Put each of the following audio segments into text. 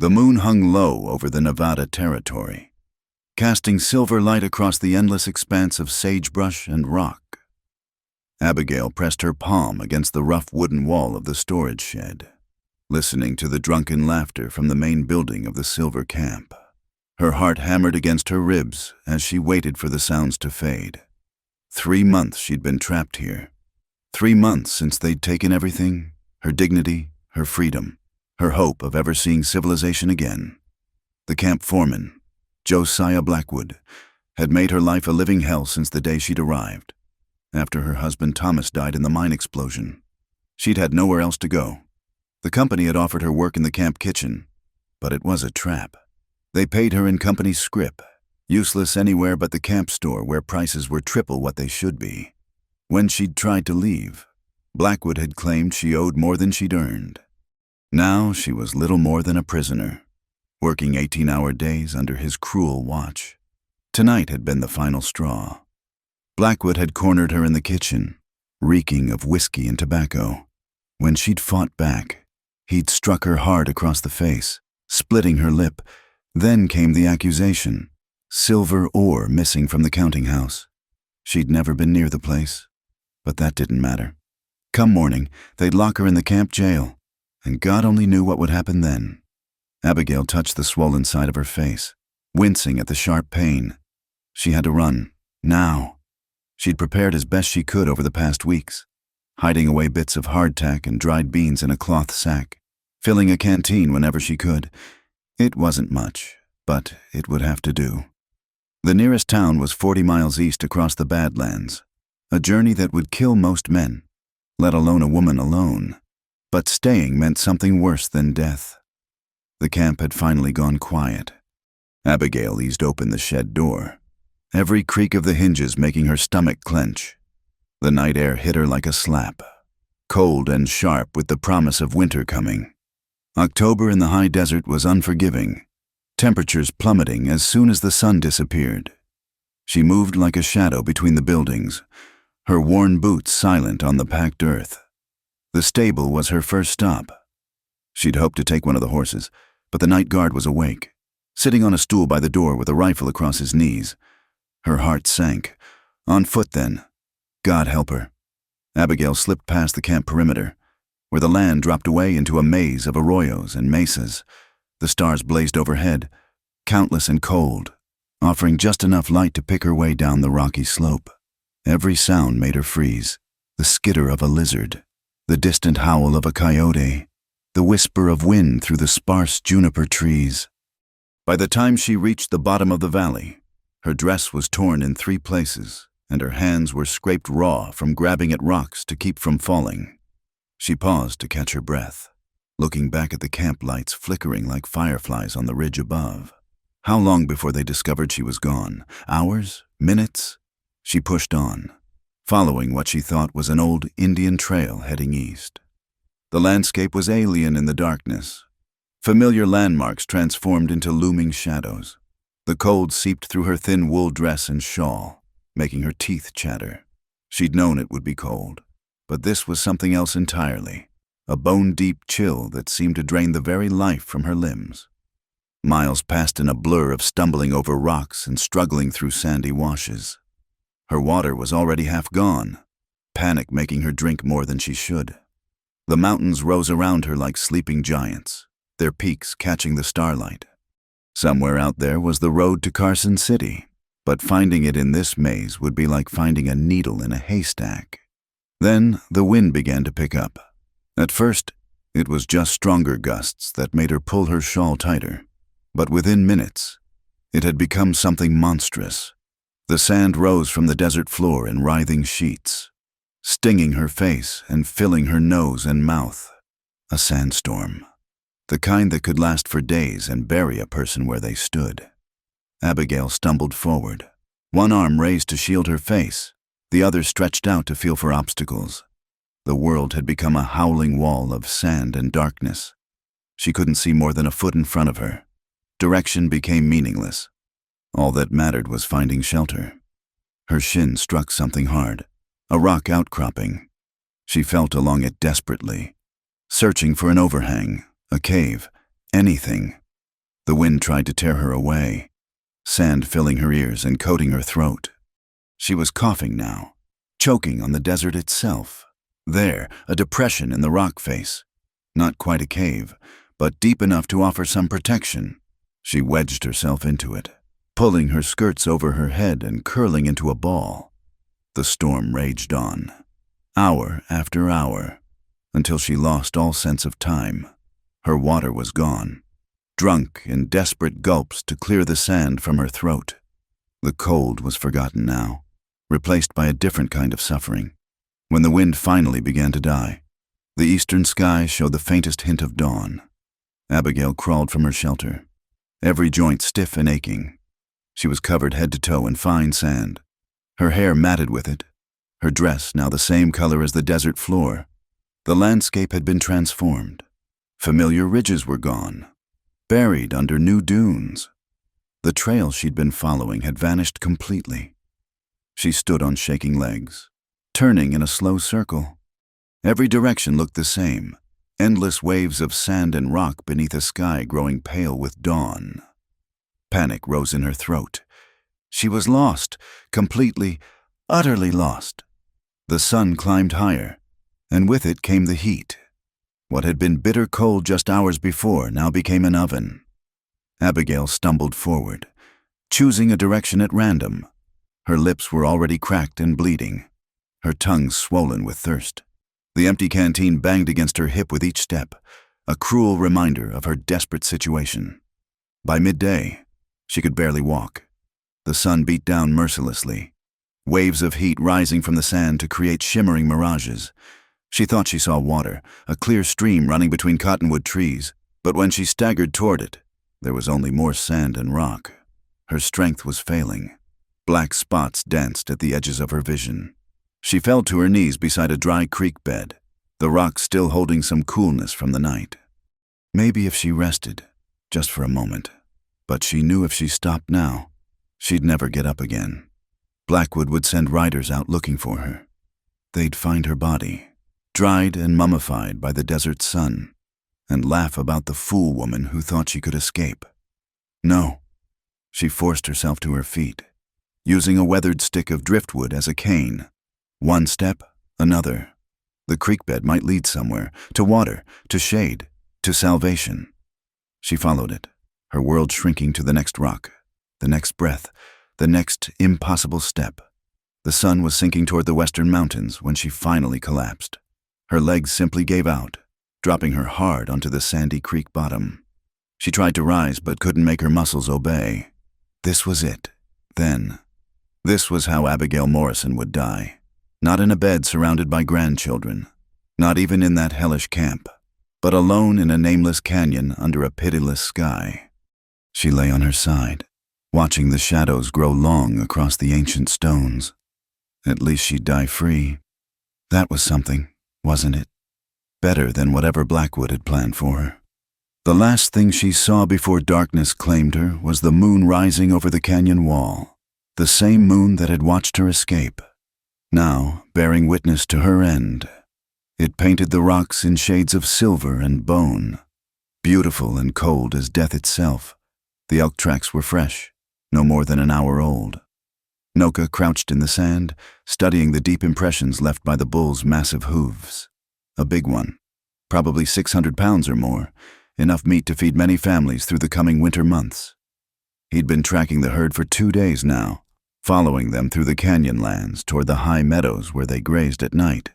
The moon hung low over the Nevada territory, casting silver light across the endless expanse of sagebrush and rock. Abigail pressed her palm against the rough wooden wall of the storage shed, listening to the drunken laughter from the main building of the Silver Camp. Her heart hammered against her ribs as she waited for the sounds to fade. 3 months she'd been trapped here. 3 months since they'd taken everything, her dignity, her freedom, her hope of ever seeing civilization again. The camp foreman, Josiah Blackwood, had made her life a living hell since the day she'd arrived. After her husband Thomas died in the mine explosion, she'd had nowhere else to go. The company had offered her work in the camp kitchen, but it was a trap. They paid her in company scrip, useless anywhere but the camp store where prices were triple what they should be. When she'd tried to leave, Blackwood had claimed she owed more than she'd earned. Now she was little more than a prisoner, working 18-hour days under his cruel watch. Tonight had been the final straw. Blackwood had cornered her in the kitchen, reeking of whiskey and tobacco. When she'd fought back, he'd struck her hard across the face, splitting her lip. Then came the accusation: silver ore missing from the counting house. She'd never been near the place, but that didn't matter. Come morning, they'd lock her in the camp jail, and God only knew what would happen then. Abigail touched the swollen side of her face, wincing at the sharp pain. She had to run, now. She'd prepared as best she could over the past weeks, hiding away bits of hardtack and dried beans in a cloth sack, filling a canteen whenever she could. It wasn't much, but it would have to do. The nearest town was 40 miles east across the Badlands, a journey that would kill most men, let alone a woman alone. But staying meant something worse than death. The camp had finally gone quiet. Abigail eased open the shed door, every creak of the hinges making her stomach clench. The night air hit her like a slap, cold and sharp with the promise of winter coming. October in the high desert was unforgiving, temperatures plummeting as soon as the sun disappeared. She moved like a shadow between the buildings, her worn boots silent on the packed earth. The stable was her first stop. She'd hoped to take one of the horses, but the night guard was awake, sitting on a stool by the door with a rifle across his knees. Her heart sank. On foot then. God help her. Abigail slipped past the camp perimeter, where the land dropped away into a maze of arroyos and mesas. The stars blazed overhead, countless and cold, offering just enough light to pick her way down the rocky slope. Every sound made her freeze: the skitter of a lizard, the distant howl of a coyote, the whisper of wind through the sparse juniper trees. By the time she reached the bottom of the valley, her dress was torn in 3 places, and her hands were scraped raw from grabbing at rocks to keep from falling. She paused to catch her breath, looking back at the camp lights flickering like fireflies on the ridge above. How long before they discovered she was gone? Hours? Minutes? She pushed on, following what she thought was an old Indian trail heading east. The landscape was alien in the darkness. Familiar landmarks transformed into looming shadows. The cold seeped through her thin wool dress and shawl, making her teeth chatter. She'd known it would be cold, but this was something else entirely, a bone-deep chill that seemed to drain the very life from her limbs. Miles passed in a blur of stumbling over rocks and struggling through sandy washes. Her water was already half gone, panic making her drink more than she should. The mountains rose around her like sleeping giants, their peaks catching the starlight. Somewhere out there was the road to Carson City, but finding it in this maze would be like finding a needle in a haystack. Then the wind began to pick up. At first, it was just stronger gusts that made her pull her shawl tighter, but within minutes, it had become something monstrous. The sand rose from the desert floor in writhing sheets, stinging her face and filling her nose and mouth. A sandstorm, the kind that could last for days and bury a person where they stood. Abigail stumbled forward, one arm raised to shield her face, the other stretched out to feel for obstacles. The world had become a howling wall of sand and darkness. She couldn't see more than a foot in front of her. Direction became meaningless. All that mattered was finding shelter. Her shin struck something hard, a rock outcropping. She felt along it desperately, searching for an overhang, a cave, anything. The wind tried to tear her away, sand filling her ears and coating her throat. She was coughing now, choking on the desert itself. There, a depression in the rock face. Not quite a cave, but deep enough to offer some protection. She wedged herself into it, pulling her skirts over her head and curling into a ball. The storm raged on, hour after hour, until she lost all sense of time. Her water was gone, drunk in desperate gulps to clear the sand from her throat. The cold was forgotten now, replaced by a different kind of suffering. When the wind finally began to die, the eastern sky showed the faintest hint of dawn. Abigail crawled from her shelter, every joint stiff and aching. She was covered head to toe in fine sand, her hair matted with it, her dress now the same color as the desert floor. The landscape had been transformed. Familiar ridges were gone, buried under new dunes. The trail she'd been following had vanished completely. She stood on shaking legs, turning in a slow circle. Every direction looked the same, endless waves of sand and rock beneath a sky growing pale with dawn. Panic rose in her throat. She was lost, completely, utterly lost. The sun climbed higher, and with it came the heat. What had been bitter cold just hours before now became an oven. Abigail stumbled forward, choosing a direction at random. Her lips were already cracked and bleeding, her tongue swollen with thirst. The empty canteen banged against her hip with each step, a cruel reminder of her desperate situation. By midday, she could barely walk. The sun beat down mercilessly, waves of heat rising from the sand to create shimmering mirages. She thought she saw water, a clear stream running between cottonwood trees, but when she staggered toward it, there was only more sand and rock. Her strength was failing. Black spots danced at the edges of her vision. She fell to her knees beside a dry creek bed, the rock still holding some coolness from the night. Maybe if she rested, just for a moment, but she knew if she stopped now, she'd never get up again. Blackwood would send riders out looking for her. They'd find her body, dried and mummified by the desert sun, and laugh about the fool woman who thought she could escape. No. She forced herself to her feet, using a weathered stick of driftwood as a cane. One step, another. The creek bed might lead somewhere, to water, to shade, to salvation. She followed it, her world shrinking to the next rock, the next breath, the next impossible step. The sun was sinking toward the western mountains when she finally collapsed. Her legs simply gave out, dropping her hard onto the sandy creek bottom. She tried to rise but couldn't make her muscles obey. This was it, then. This was how Abigail Morrison would die. Not in a bed surrounded by grandchildren, not even in that hellish camp, but alone in a nameless canyon under a pitiless sky. She lay on her side, watching the shadows grow long across the ancient stones. At least she'd die free. That was something, wasn't it? Better than whatever Blackwood had planned for her. The last thing she saw before darkness claimed her was the moon rising over the canyon wall, the same moon that had watched her escape, now bearing witness to her end. It painted the rocks in shades of silver and bone, beautiful and cold as death itself. The elk tracks were fresh, no more than an hour old. Noka crouched in the sand, studying the deep impressions left by the bull's massive hooves. A big one, probably 600 pounds or more, enough meat to feed many families through the coming winter months. He'd been tracking the herd for 2 days now, following them through the canyon lands toward the high meadows where they grazed at night.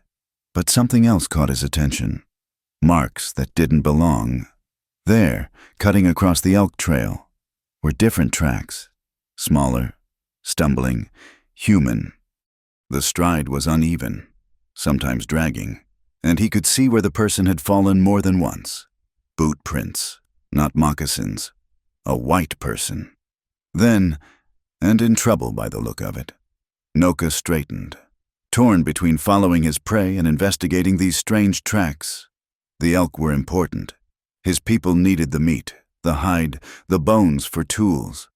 But something else caught his attention. Marks that didn't belong. There, cutting across the elk trail, were different tracks, smaller, stumbling, human. The stride was uneven, sometimes dragging, and he could see where the person had fallen more than once. Boot prints, not moccasins. A white person. Then, and in trouble by the look of it, Noka straightened, torn between following his prey and investigating these strange tracks. The elk were important. His people needed the meat, the hide, the bones for tools.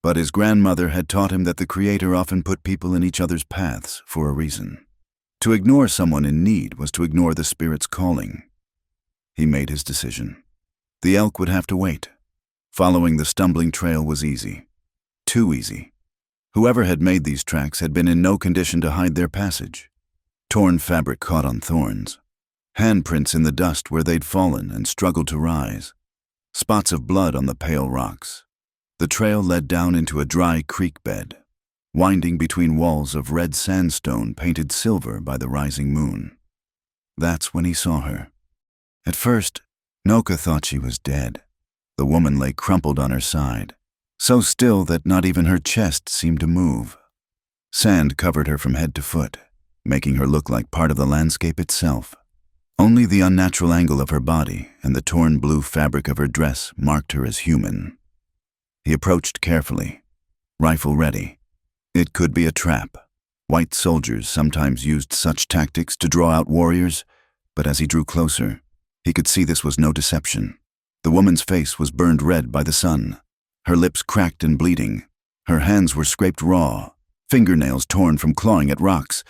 But his grandmother had taught him that the Creator often put people in each other's paths for a reason. To ignore someone in need was to ignore the Spirit's calling. He made his decision. The elk would have to wait. Following the stumbling trail was easy. Too easy. Whoever had made these tracks had been in no condition to hide their passage. Torn fabric caught on thorns. Handprints in the dust where they'd fallen and struggled to rise. Spots of blood on the pale rocks. The trail led down into a dry creek bed, winding between walls of red sandstone painted silver by the rising moon. That's when he saw her. At first, Noka thought she was dead. The woman lay crumpled on her side, so still that not even her chest seemed to move. Sand covered her from head to foot, making her look like part of the landscape itself. Only the unnatural angle of her body and the torn blue fabric of her dress marked her as human. He approached carefully, rifle ready. It could be a trap. White soldiers sometimes used such tactics to draw out warriors, but as he drew closer, he could see this was no deception. The woman's face was burned red by the sun, her lips cracked and bleeding. Her hands were scraped raw, fingernails torn from clawing at rocks.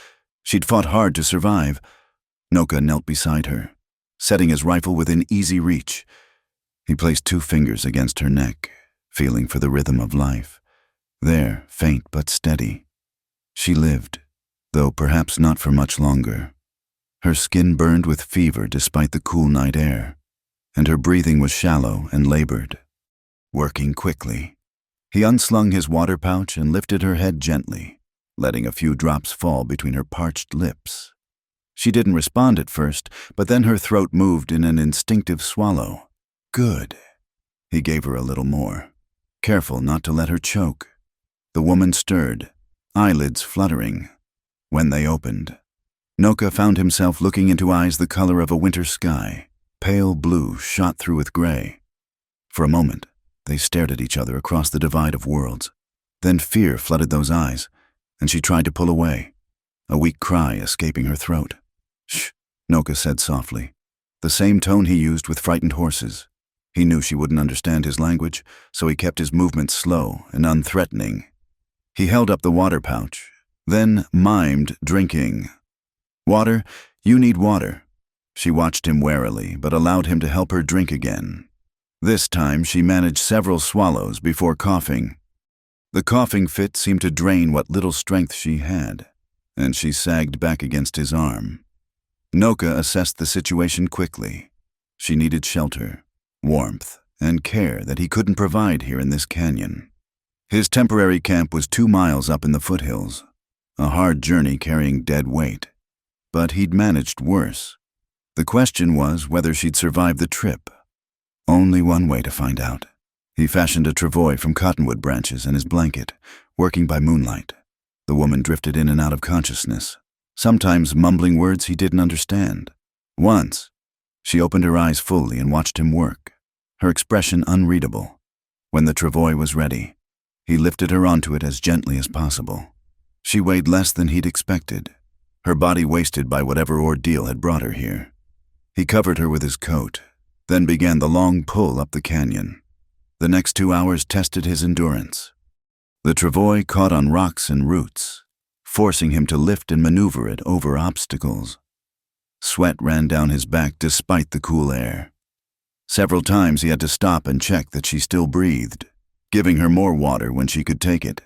She'd fought hard to survive. Noka knelt beside her, setting his rifle within easy reach. He placed 2 fingers against her neck, feeling for the rhythm of life. There, faint but steady. She lived, though perhaps not for much longer. Her skin burned with fever despite the cool night air, and her breathing was shallow and labored. Working quickly, he unslung his water pouch and lifted her head gently, letting a few drops fall between her parched lips. She didn't respond at first, but then her throat moved in an instinctive swallow. Good. He gave her a little more, careful not to let her choke. The woman stirred, eyelids fluttering. When they opened, Noka found himself looking into eyes the color of a winter sky, pale blue shot through with gray. For a moment, they stared at each other across the divide of worlds. Then fear flooded those eyes, and she tried to pull away, a weak cry escaping her throat. "Shh," Noka said softly, the same tone he used with frightened horses. He knew she wouldn't understand his language, so he kept his movements slow and unthreatening. He held up the water pouch, then mimed drinking. "Water? You need water." She watched him warily, but allowed him to help her drink again. This time she managed several swallows before coughing. The coughing fit seemed to drain what little strength she had, and she sagged back against his arm. Noka assessed the situation quickly. She needed shelter, warmth, and care that he couldn't provide here in this canyon. His temporary camp was 2 miles up in the foothills, a hard journey carrying dead weight. But he'd managed worse. The question was whether she'd survive the trip. Only one way to find out. He fashioned a travois from cottonwood branches and his blanket, working by moonlight. The woman drifted in and out of consciousness, sometimes mumbling words he didn't understand. Once, she opened her eyes fully and watched him work, her expression unreadable. When the travois was ready, he lifted her onto it as gently as possible. She weighed less than he'd expected, her body wasted by whatever ordeal had brought her here. He covered her with his coat, then began the long pull up the canyon. The next 2 hours tested his endurance. The travois caught on rocks and roots, forcing him to lift and maneuver it over obstacles. Sweat ran down his back despite the cool air. Several times he had to stop and check that she still breathed, giving her more water when she could take it.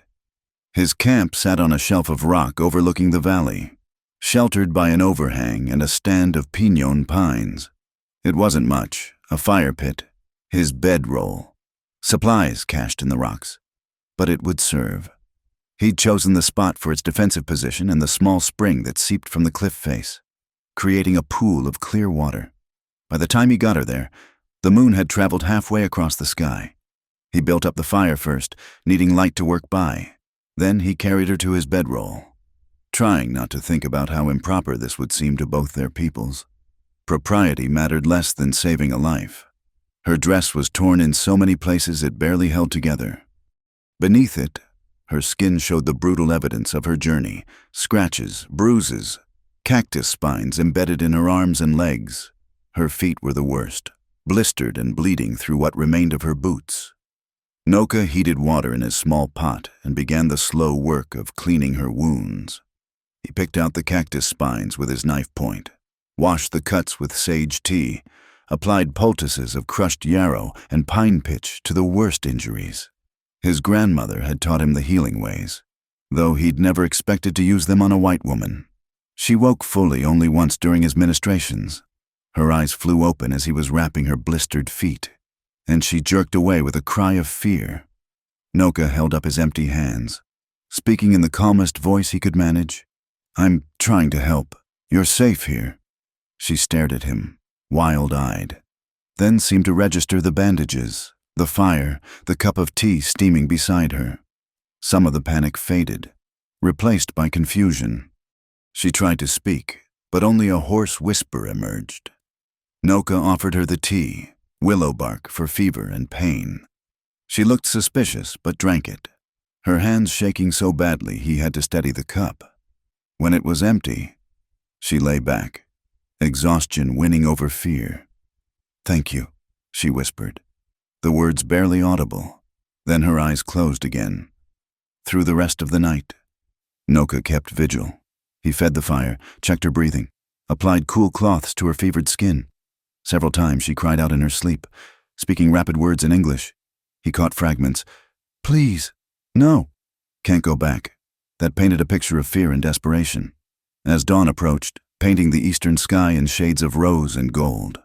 His camp sat on a shelf of rock overlooking the valley, sheltered by an overhang and a stand of piñon pines. It wasn't much, a fire pit, his bedroll, supplies cached in the rocks, but it would serve. He'd chosen the spot for its defensive position and the small spring that seeped from the cliff face, creating a pool of clear water. By the time he got her there, the moon had traveled halfway across the sky. He built up the fire first, needing light to work by. Then he carried her to his bedroll, trying not to think about how improper this would seem to both their peoples. Propriety mattered less than saving a life. Her dress was torn in so many places it barely held together. Beneath it, her skin showed the brutal evidence of her journey, scratches, bruises, cactus spines embedded in her arms and legs. Her feet were the worst, blistered and bleeding through what remained of her boots. Noka heated water in his small pot and began the slow work of cleaning her wounds. He picked out the cactus spines with his knife point, washed the cuts with sage tea, applied poultices of crushed yarrow and pine pitch to the worst injuries. His grandmother had taught him the healing ways, though he'd never expected to use them on a white woman. She woke fully only once during his ministrations. Her eyes flew open as he was wrapping her blistered feet, and she jerked away with a cry of fear. Noka held up his empty hands, speaking in the calmest voice he could manage. "I'm trying to help. You're safe here." She stared at him, wild-eyed, then seemed to register the bandages, the fire, the cup of tea steaming beside her. Some of the panic faded, replaced by confusion. She tried to speak, but only a hoarse whisper emerged. Noka offered her the tea, willow bark for fever and pain. She looked suspicious, but drank it, her hands shaking so badly he had to steady the cup. When it was empty, she lay back, exhaustion winning over fear. "Thank you," she whispered, the words barely audible. Then her eyes closed again. Through the rest of the night, Noka kept vigil. He fed the fire, checked her breathing, applied cool cloths to her fevered skin. Several times she cried out in her sleep, speaking rapid words in English. He caught fragments. "Please, no." "Can't go back." That painted a picture of fear and desperation. As dawn approached, painting the eastern sky in shades of rose and gold,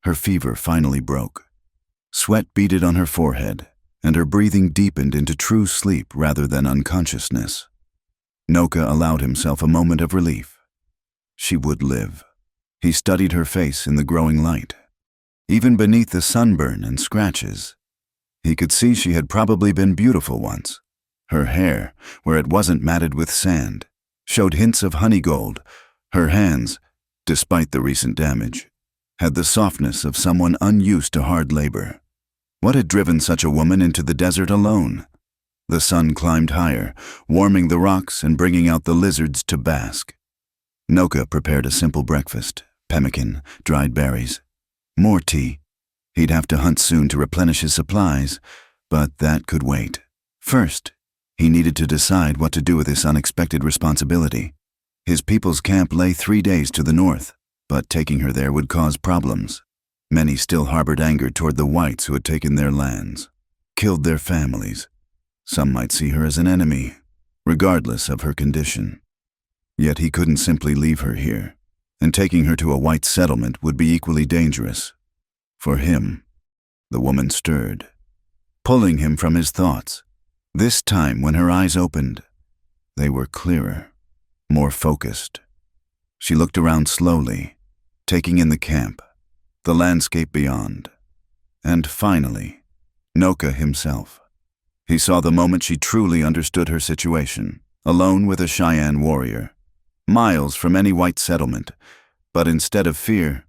her fever finally broke. Sweat beaded on her forehead, and her breathing deepened into true sleep rather than unconsciousness. Noka allowed himself a moment of relief. She would live. He studied her face in the growing light. Even beneath the sunburn and scratches, he could see she had probably been beautiful once. Her hair, where it wasn't matted with sand, showed hints of honey gold. Her hands, despite the recent damage, had the softness of someone unused to hard labor. What had driven such a woman into the desert alone? The sun climbed higher, warming the rocks and bringing out the lizards to bask. Noka prepared a simple breakfast, pemmican, dried berries. More tea. He'd have to hunt soon to replenish his supplies, but that could wait. First, he needed to decide what to do with this unexpected responsibility. His people's camp lay 3 days to the north, but taking her there would cause problems. Many still harbored anger toward the whites who had taken their lands, killed their families. Some might see her as an enemy, regardless of her condition. Yet he couldn't simply leave her here, and taking her to a white settlement would be equally dangerous. For him, the woman stirred, pulling him from his thoughts. This time, when her eyes opened, they were clearer, more focused. She looked around slowly, taking in the camp, the landscape beyond, and finally, Noka himself. He saw the moment she truly understood her situation, alone with a Cheyenne warrior, miles from any white settlement, but instead of fear,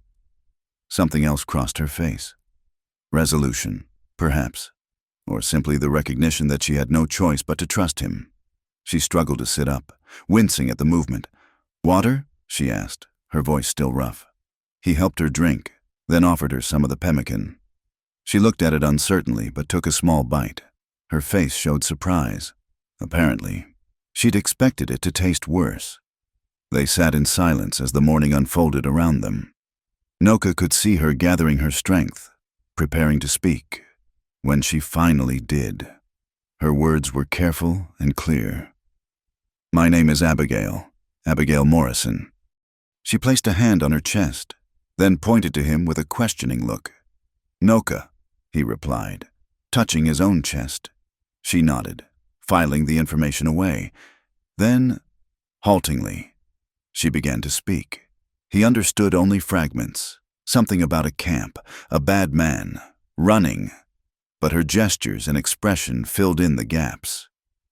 something else crossed her face. Resolution, perhaps, or simply the recognition that she had no choice but to trust him. She struggled to sit up, wincing at the movement. "Water?" she asked, her voice still rough. He helped her drink, then offered her some of the pemmican. She looked at it uncertainly but took a small bite. Her face showed surprise. Apparently, she'd expected it to taste worse. They sat in silence as the morning unfolded around them. Noka could see her gathering her strength, preparing to speak. When she finally did, her words were careful and clear. "My name is Abigail Morrison." She placed a hand on her chest, then pointed to him with a questioning look. "Noka," he replied, touching his own chest. She nodded, filing the information away. Then, haltingly, she began to speak. He understood only fragments, something about a camp, a bad man, running, but her gestures and expression filled in the gaps.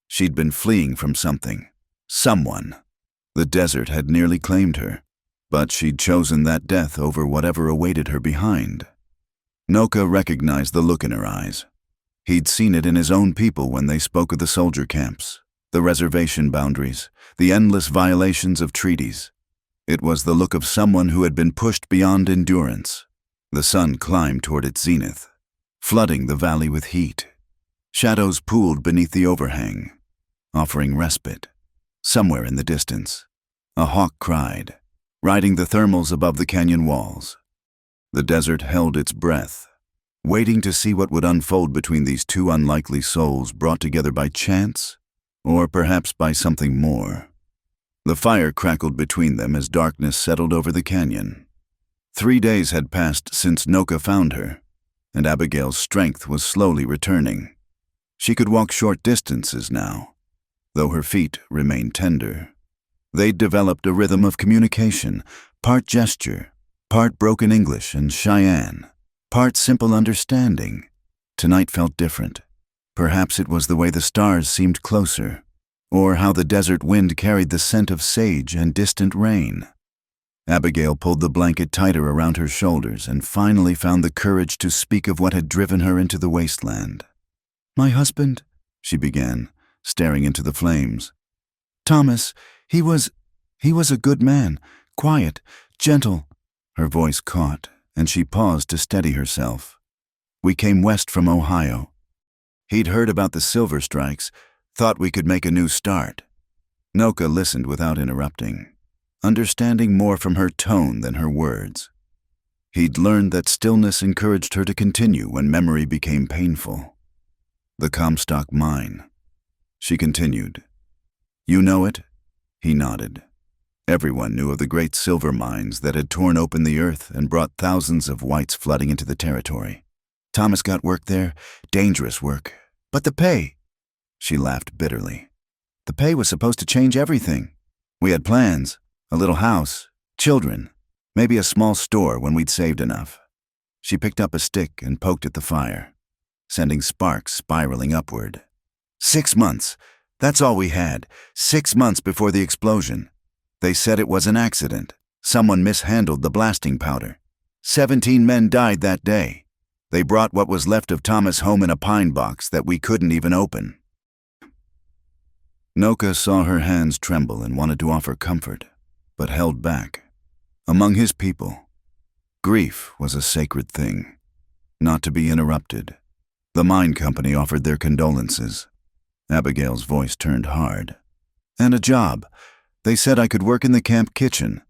She'd been fleeing from something, someone. The desert had nearly claimed her, but she'd chosen that death over whatever awaited her behind. Noka recognized the look in her eyes. He'd seen it in his own people when they spoke of the soldier camps, the reservation boundaries, the endless violations of treaties. It was the look of someone who had been pushed beyond endurance. The sun climbed toward its zenith, flooding the valley with heat. Shadows pooled beneath the overhang, offering respite. Somewhere in the distance, a hawk cried, riding the thermals above the canyon walls. The desert held its breath, waiting to see what would unfold between these two unlikely souls brought together by chance, or perhaps by something more. The fire crackled between them as darkness settled over the canyon. 3 days had passed since Noka found her, and Abigail's strength was slowly returning. She could walk short distances now, though her feet remained tender. They'd developed a rhythm of communication, part gesture, part broken English and Cheyenne, part simple understanding. Tonight felt different. Perhaps it was the way the stars seemed closer, or how the desert wind carried the scent of sage and distant rain. Abigail pulled the blanket tighter around her shoulders and finally found the courage to speak of what had driven her into the wasteland. "My husband," she began, staring into the flames. "Thomas, he was a good man, quiet, gentle." Her voice caught, and she paused to steady herself. "We came west from Ohio. He'd heard about the silver strikes, thought we could make a new start." Noka listened without interrupting, understanding more from her tone than her words. He'd learned that stillness encouraged her to continue when memory became painful. "The Comstock mine," she continued. "You know it?" He nodded. Everyone knew of the great silver mines that had torn open the earth and brought thousands of whites flooding into the territory. "Thomas got work there, dangerous work. But the pay," she laughed bitterly. "The pay was supposed to change everything. We had plans, a little house, children, maybe a small store when we'd saved enough." She picked up a stick and poked at the fire, sending sparks spiraling upward. 6 months. That's all we had. 6 months before the explosion. They said it was an accident. Someone mishandled the blasting powder. 17 men died that day. They brought what was left of Thomas home in a pine box that we couldn't even open. Noka saw her hands tremble and wanted to offer comfort, but held back. Among his people, grief was a sacred thing, not to be interrupted. The mine company offered their condolences. Abigail's voice turned hard. "And a job. They said I could work in the camp kitchen,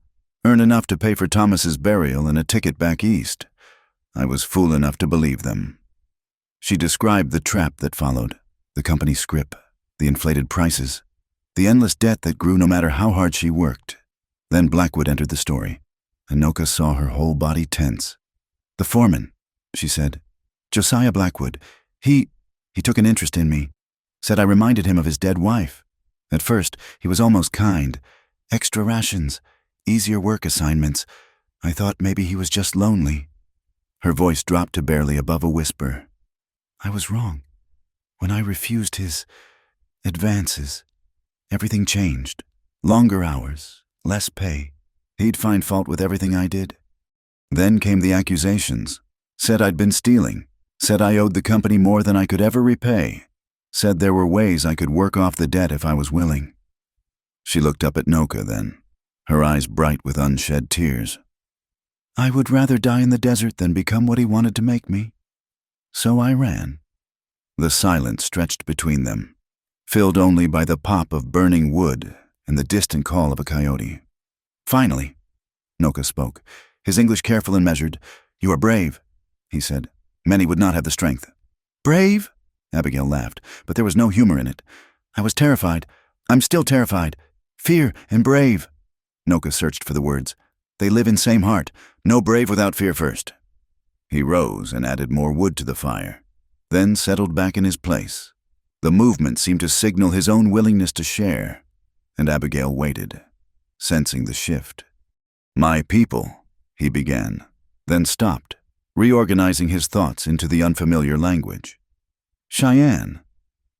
earn enough to pay for Thomas's burial and a ticket back east." I was fool enough to believe them. She described the trap that followed, the company scrip, the inflated prices, the endless debt that grew no matter how hard she worked. Then Blackwood entered the story. Anoka saw her whole body tense. "The foreman," she said. "Josiah Blackwood. He took an interest in me. Said I reminded him of his dead wife. At first, he was almost kind. Extra rations, easier work assignments. I thought maybe he was just lonely." Her voice dropped to barely above a whisper. "I was wrong. When I refused his advances, everything changed. Longer hours, less pay. He'd find fault with everything I did. Then came the accusations. Said I'd been stealing. Said I owed the company more than I could ever repay. Said there were ways I could work off the debt if I was willing." She looked up at Noka then, her eyes bright with unshed tears. "I would rather die in the desert than become what he wanted to make me. So I ran." The silence stretched between them, filled only by the pop of burning wood and the distant call of a coyote. "Finally," Noka spoke, his English careful and measured. "You are brave," he said. "Many would not have the strength." "Brave?" Abigail laughed, but there was no humor in it. "I was terrified. I'm still terrified. Fear and brave." Noka searched for the words. "They live in same heart. No brave without fear first." He rose and added more wood to the fire, then settled back in his place. The movement seemed to signal his own willingness to share, and Abigail waited, sensing the shift. "My people," he began, then stopped, reorganizing his thoughts into the unfamiliar language. "Cheyenne.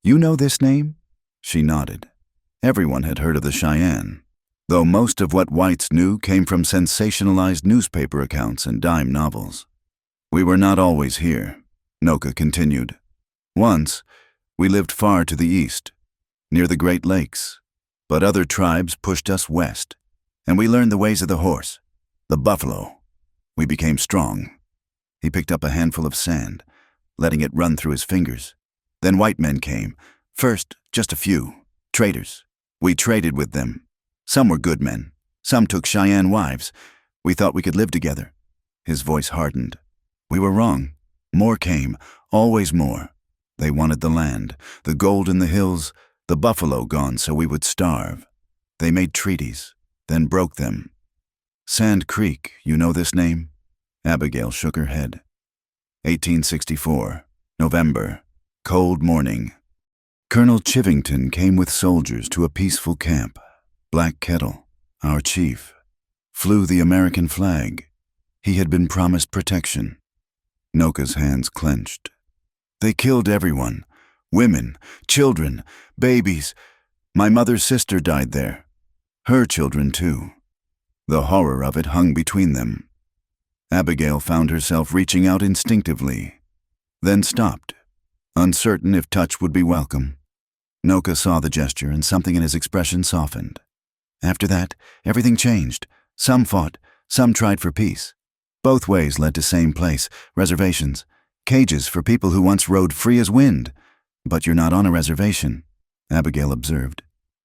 You know this name?" She nodded. Everyone had heard of the Cheyenne, though most of what whites knew came from sensationalized newspaper accounts and dime novels. "We were not always here," Noka continued. "Once, we lived far to the east, near the Great Lakes, but other tribes pushed us west, and we learned the ways of the horse, the buffalo. We became strong." He picked up a handful of sand, letting it run through his fingers. "Then white men came. First, just a few. Traders. We traded with them. Some were good men. Some took Cheyenne wives. We thought we could live together. His voice hardened. We were wrong. More came, always more. They wanted the land, the gold in the hills, the buffalo gone so we would starve. They made treaties, then broke them. Sand Creek, you know this name? Abigail shook her head. 1864, November, cold morning. Colonel Chivington came with soldiers to a peaceful camp. Black Kettle, our chief, flew the American flag. He had been promised protection. Noka's hands clenched. They killed everyone. Women, children, babies. My mother's sister died there. Her children, too. The horror of it hung between them. Abigail found herself reaching out instinctively, then stopped, uncertain if touch would be welcome. Noka saw the gesture and something in his expression softened. After that, everything changed. Some fought, some tried for peace. Both ways led to same place, reservations, cages for people who once rode free as wind. But you're not on a reservation, Abigail observed.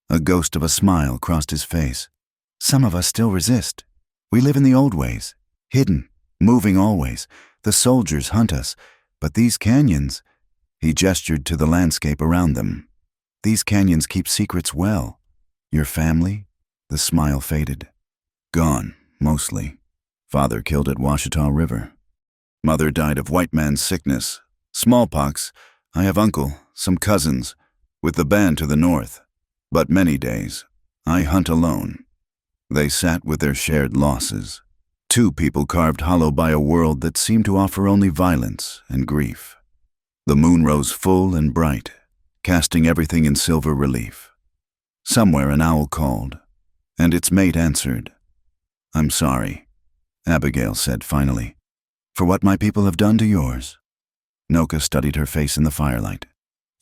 A ghost of a smile crossed his face. Some of us still resist. We live in the old ways, hidden, moving always. The soldiers hunt us, but these canyons, he gestured to the landscape around them. These canyons keep secrets well. Your family? The smile faded. Gone, mostly. Father killed at Washita River. Mother died of white man's sickness. Smallpox. I have uncle, some cousins, with the band to the north. But many days, I hunt alone. They sat with their shared losses. Two people carved hollow by a world that seemed to offer only violence and grief. The moon rose full and bright, casting everything in silver relief. Somewhere an owl called, and its mate answered. I'm sorry, Abigail said finally, for what my people have done to yours. Noka studied her face in the firelight.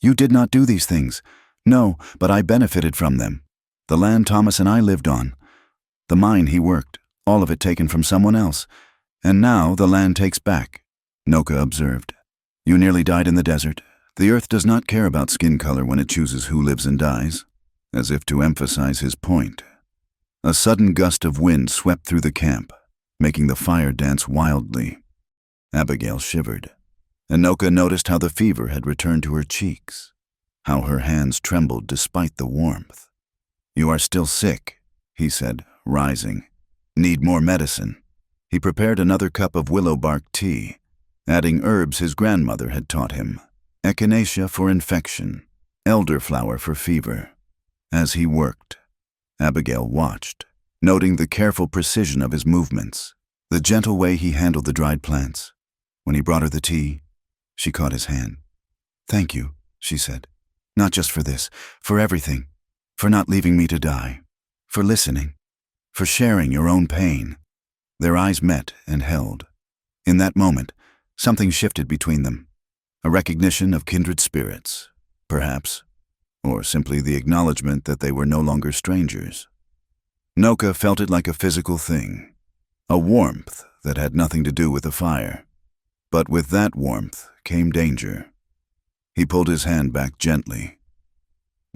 You did not do these things. No, but I benefited from them. The land Thomas and I lived on. The mine he worked, all of it taken from someone else. And now the land takes back, Noka observed. You nearly died in the desert. The earth does not care about skin color when it chooses who lives and dies, as if to emphasize his point. A sudden gust of wind swept through the camp, making the fire dance wildly. Abigail shivered, and Noka noticed how the fever had returned to her cheeks, how her hands trembled despite the warmth. You are still sick, he said, rising. Need more medicine. He prepared another cup of willow bark tea, adding herbs his grandmother had taught him. Echinacea for infection, elderflower for fever. As he worked, Abigail watched, noting the careful precision of his movements, the gentle way he handled the dried plants. When he brought her the tea, she caught his hand. Thank you, she said. Not just for this, for everything. For not leaving me to die. For listening. For sharing your own pain. Their eyes met and held. In that moment, something shifted between them. A recognition of kindred spirits, perhaps, or simply the acknowledgement that they were no longer strangers. Noka felt it like a physical thing, a warmth that had nothing to do with the fire. But with that warmth came danger. He pulled his hand back gently.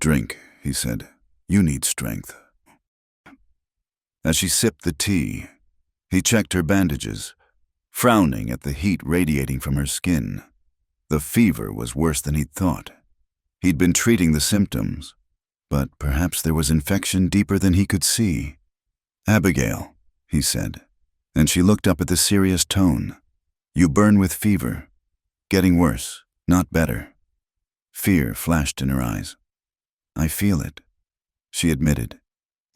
Drink, he said. You need strength. As she sipped the tea, he checked her bandages, frowning at the heat radiating from her skin. The fever was worse than he'd thought. He'd been treating the symptoms, but perhaps there was infection deeper than he could see. Abigail, he said, and she looked up at the serious tone. You burn with fever. Getting worse, not better. Fear flashed in her eyes. I feel it, she admitted,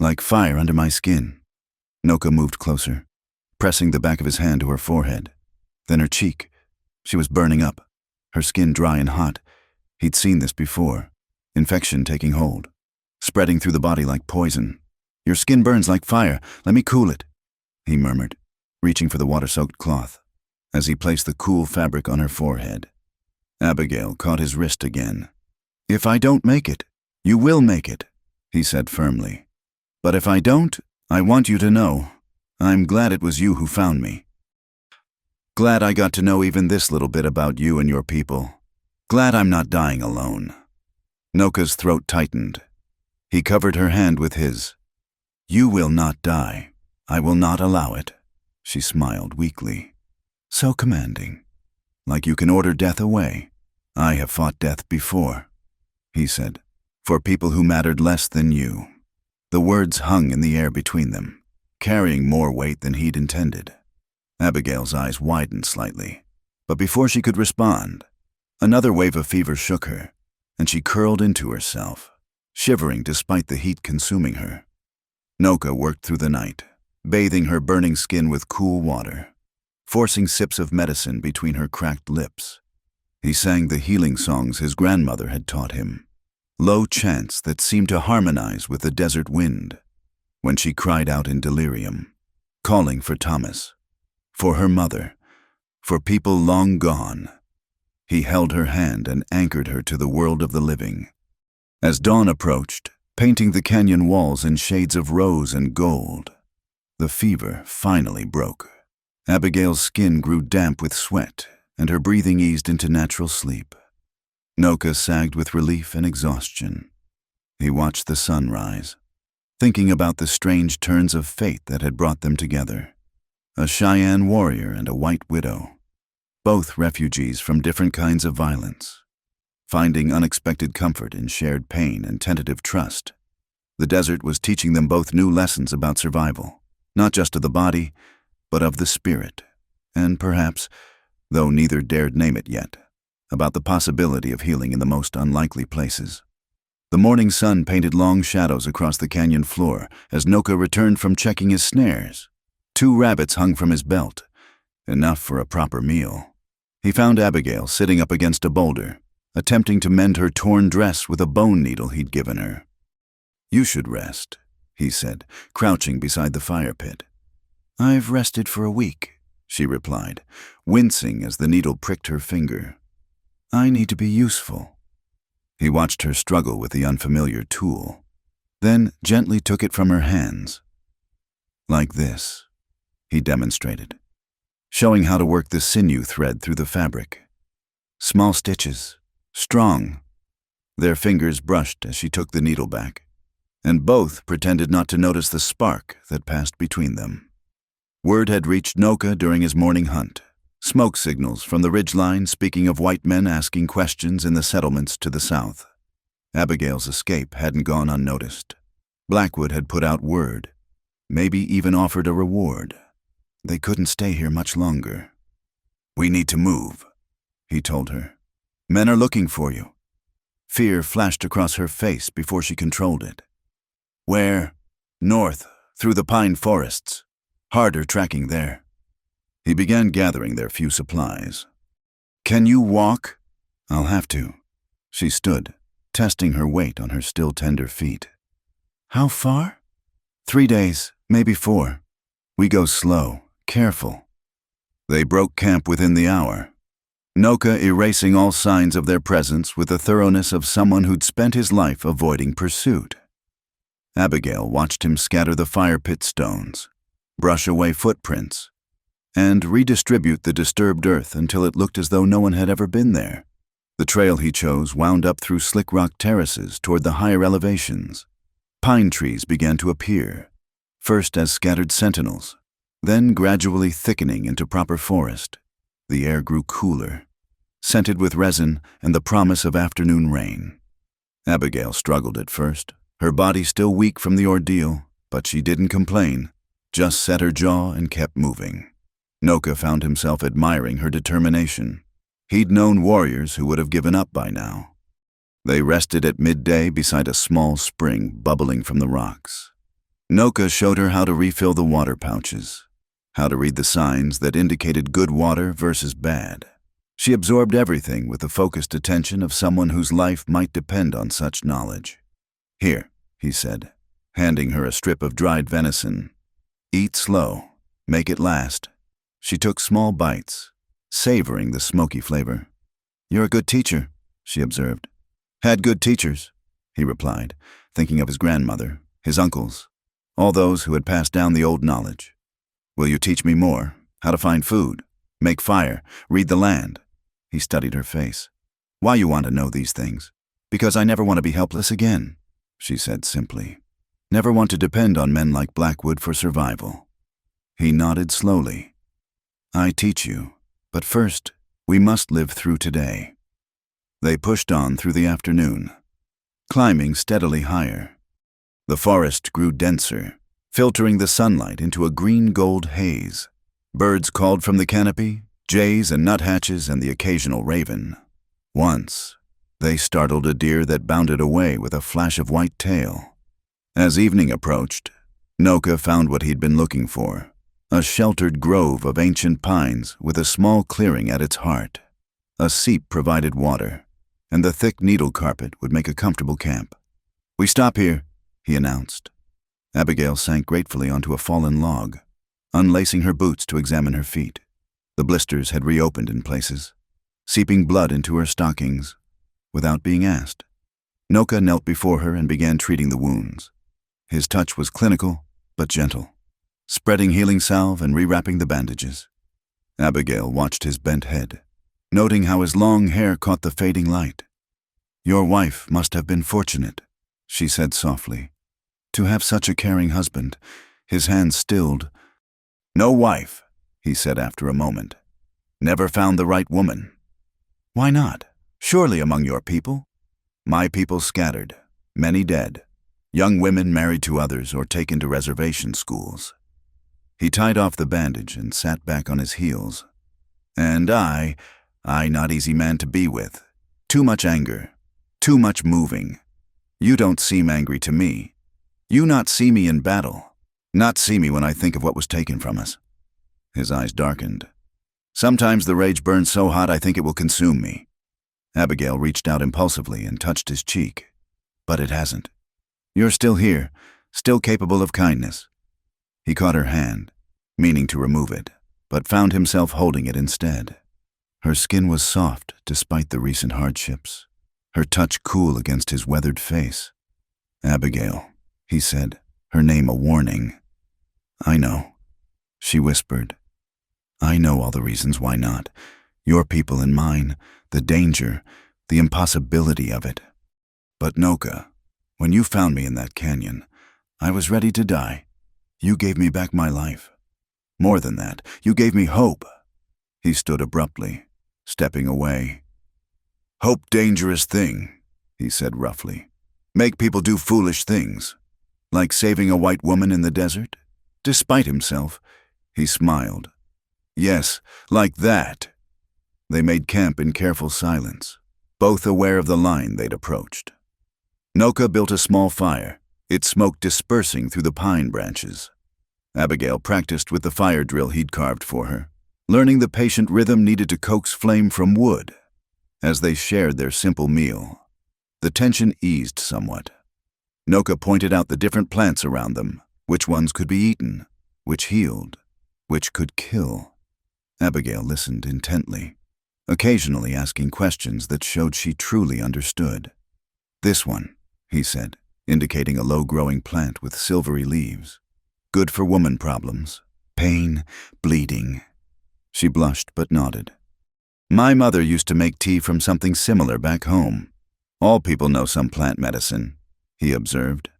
like fire under my skin. Noka moved closer, pressing the back of his hand to her forehead. Then her cheek. She was burning up, her skin dry and hot. He'd seen this before. Infection taking hold, spreading through the body like poison. Your skin burns like fire. Let me cool it, he murmured, reaching for the water-soaked cloth, as he placed the cool fabric on her forehead. Abigail caught his wrist again. If I don't make it, you will make it, he said firmly. But if I don't, I want you to know, I'm glad it was you who found me. Glad I got to know even this little bit about you and your people. Glad I'm not dying alone. Noka's throat tightened. He covered her hand with his. You will not die. I will not allow it, she smiled weakly. So commanding, like you can order death away. I have fought death before, he said, for people who mattered less than you. The words hung in the air between them, carrying more weight than he'd intended. Abigail's eyes widened slightly, but before she could respond, another wave of fever shook her, and she curled into herself, shivering despite the heat consuming her. Noka worked through the night, bathing her burning skin with cool water, forcing sips of medicine between her cracked lips. He sang the healing songs his grandmother had taught him, low chants that seemed to harmonize with the desert wind. When she cried out in delirium, calling for Thomas, for her mother, for people long gone, he held her hand and anchored her to the world of the living. As dawn approached, painting the canyon walls in shades of rose and gold, the fever finally broke. Abigail's skin grew damp with sweat, and her breathing eased into natural sleep. Noka sagged with relief and exhaustion. He watched the sun rise, thinking about the strange turns of fate that had brought them together. A Cheyenne warrior and a white widow, both refugees from different kinds of violence, finding unexpected comfort in shared pain and tentative trust. The desert was teaching them both new lessons about survival, not just of the body, but of the spirit, and perhaps, though neither dared name it yet, about the possibility of healing in the most unlikely places. The morning sun painted long shadows across the canyon floor as Noka returned from checking his snares. 2 rabbits hung from his belt, enough for a proper meal. He found Abigail sitting up against a boulder, attempting to mend her torn dress with a bone needle he'd given her. "You should rest," he said, crouching beside the fire pit. "I've rested for a week," she replied, wincing as the needle pricked her finger. "I need to be useful." He watched her struggle with the unfamiliar tool, then gently took it from her hands. "Like this," he demonstrated, showing how to work the sinew thread through the fabric. Small stitches, strong. Their fingers brushed as she took the needle back, and both pretended not to notice the spark that passed between them. Word had reached Noka during his morning hunt. Smoke signals from the ridgeline speaking of white men asking questions in the settlements to the south. Abigail's escape hadn't gone unnoticed. Blackwood had put out word, maybe even offered a reward. They couldn't stay here much longer. "We need to move," he told her. "Men are looking for you." Fear flashed across her face before she controlled it. "Where?" "North, through the pine forests. Harder tracking there." He began gathering their few supplies. "Can you walk?" "I'll have to." She stood, testing her weight on her still tender feet. "How far?" 3 days, maybe 4. We go slow, careful." They broke camp within the hour, Noka erasing all signs of their presence with the thoroughness of someone who'd spent his life avoiding pursuit. Abigail watched him scatter the fire pit stones, brush away footprints, and redistribute the disturbed earth until it looked as though no one had ever been there. The trail he chose wound up through slick rock terraces toward the higher elevations. Pine trees began to appear, first as scattered sentinels, then gradually thickening into proper forest. The air grew cooler, scented with resin and the promise of afternoon rain. Abigail struggled at first, her body still weak from the ordeal, but she didn't complain, just set her jaw and kept moving. Noka found himself admiring her determination. He'd known warriors who would have given up by now. They rested at midday beside a small spring bubbling from the rocks. Noka showed her how to refill the water pouches, how to read the signs that indicated good water versus bad. She absorbed everything with the focused attention of someone whose life might depend on such knowledge. "Here," he said, handing her a strip of dried venison. "Eat slow. Make it last." She took small bites, savoring the smoky flavor. "You're a good teacher," she observed. "Had good teachers," he replied, thinking of his grandmother, his uncles, all those who had passed down the old knowledge. "Will you teach me more? How to find food, make fire, read the land?" He studied her face. "Why you want to know these things?" "Because I never want to be helpless again," she said simply. "Never want to depend on men like Blackwood for survival." He nodded slowly. "I teach you," But first, we must live through today. They pushed on through the afternoon, climbing steadily higher. The forest grew denser, filtering the sunlight into a green-gold haze. Birds called from the canopy, jays and nuthatches and the occasional raven. Once, they startled a deer that bounded away with a flash of white tail. As evening approached, Noka found what he'd been looking for, a sheltered grove of ancient pines with a small clearing at its heart. A seep provided water, and the thick needle carpet would make a comfortable camp. "We stop here," he announced. Abigail sank gratefully onto a fallen log, unlacing her boots to examine her feet. The blisters had reopened in places, seeping blood into her stockings. Without being asked, Noka knelt before her and began treating the wounds. His touch was clinical, but gentle, spreading healing salve and rewrapping the bandages. Abigail watched his bent head, noting how his long hair caught the fading light. "Your wife must have been fortunate," she said softly, "to have such a caring husband." His hands stilled. "No wife," he said after a moment. "Never found the right woman." "Why not? Surely among your people?" "My people scattered, many dead. Young women married to others or taken to reservation schools." He tied off the bandage and sat back on his heels. "And I not easy man to be with. Too much anger, too much moving. You don't seem angry to me. You not see me in battle, not see me when I think of what was taken from us." His eyes darkened. "Sometimes the rage burns so hot I think it will consume me." Abigail reached out impulsively and touched his cheek. "But it hasn't. You're still here, still capable of kindness." He caught her hand, meaning to remove it, but found himself holding it instead. Her skin was soft despite the recent hardships, her touch cool against his weathered face. "Abigail," he said, her name a warning. "I know," she whispered. "I know all the reasons why not. Your people and mine, the danger, the impossibility of it. But Noka, when you found me in that canyon, I was ready to die. You gave me back my life. More than that, you gave me hope." He stood abruptly, stepping away. "Hope dangerous thing," he said roughly. "Make people do foolish things, like saving a white woman in the desert." Despite himself, he smiled. "Yes, like that." They made camp in careful silence, both aware of the line they'd approached. Noka built a small fire, its smoke dispersing through the pine branches. Abigail practiced with the fire drill he'd carved for her, learning the patient rhythm needed to coax flame from wood. As they shared their simple meal, the tension eased somewhat. Noka pointed out the different plants around them, which ones could be eaten, which healed, which could kill. Abigail listened intently, occasionally asking questions that showed she truly understood. "This one," he said, indicating a low-growing plant with silvery leaves. "Good for woman problems, pain, bleeding." She blushed but nodded. "My mother used to make tea from something similar back home. All people know some plant medicine," he observed.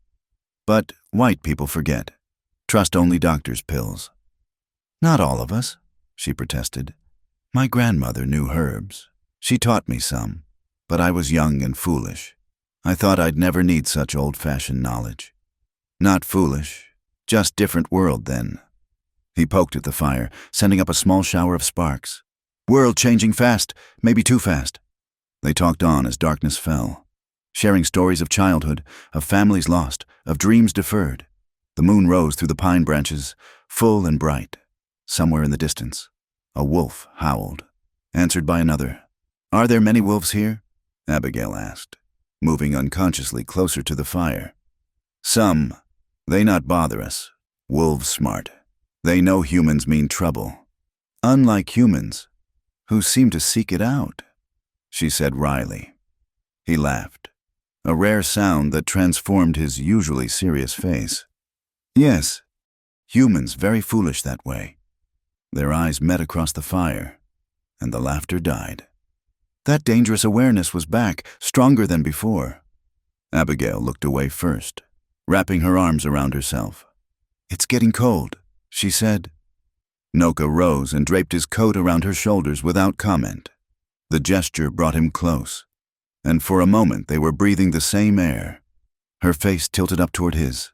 "But white people forget. Trust only doctor's pills." "Not all of us," she protested. "My grandmother knew herbs. She taught me some, but I was young and foolish. I thought I'd never need such old-fashioned knowledge." "Not foolish, just different world then." He poked at the fire, sending up a small shower of sparks. "World changing fast, maybe too fast." They talked on as darkness fell, sharing stories of childhood, of families lost, of dreams deferred. The moon rose through the pine branches, full and bright. Somewhere in the distance, a wolf howled, answered by another. "Are there many wolves here?" Abigail asked, moving unconsciously closer to the fire. "Some. They not bother us. Wolves smart. They know humans mean trouble. Unlike humans, who seem to seek it out," she said wryly. He laughed, a rare sound that transformed his usually serious face. "Yes, humans very foolish that way." Their eyes met across the fire, and the laughter died. That dangerous awareness was back, stronger than before. Abigail looked away first, wrapping her arms around herself. "It's getting cold," she said. Noka rose and draped his coat around her shoulders without comment. The gesture brought him close, and for a moment they were breathing the same air. Her face tilted up toward his.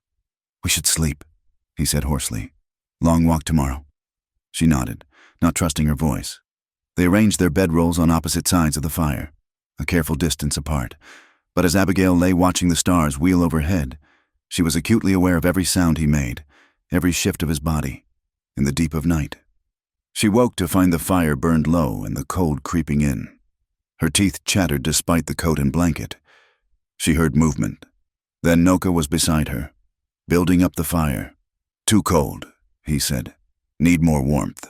"We should sleep," he said hoarsely. "Long walk tomorrow." She nodded, not trusting her voice. They arranged their bedrolls on opposite sides of the fire, a careful distance apart. But as Abigail lay watching the stars wheel overhead, she was acutely aware of every sound he made, every shift of his body, in the deep of night. She woke to find the fire burned low and the cold creeping in. Her teeth chattered despite the coat and blanket. She heard movement. Then Noka was beside her, building up the fire. "Too cold," he said. "Need more warmth."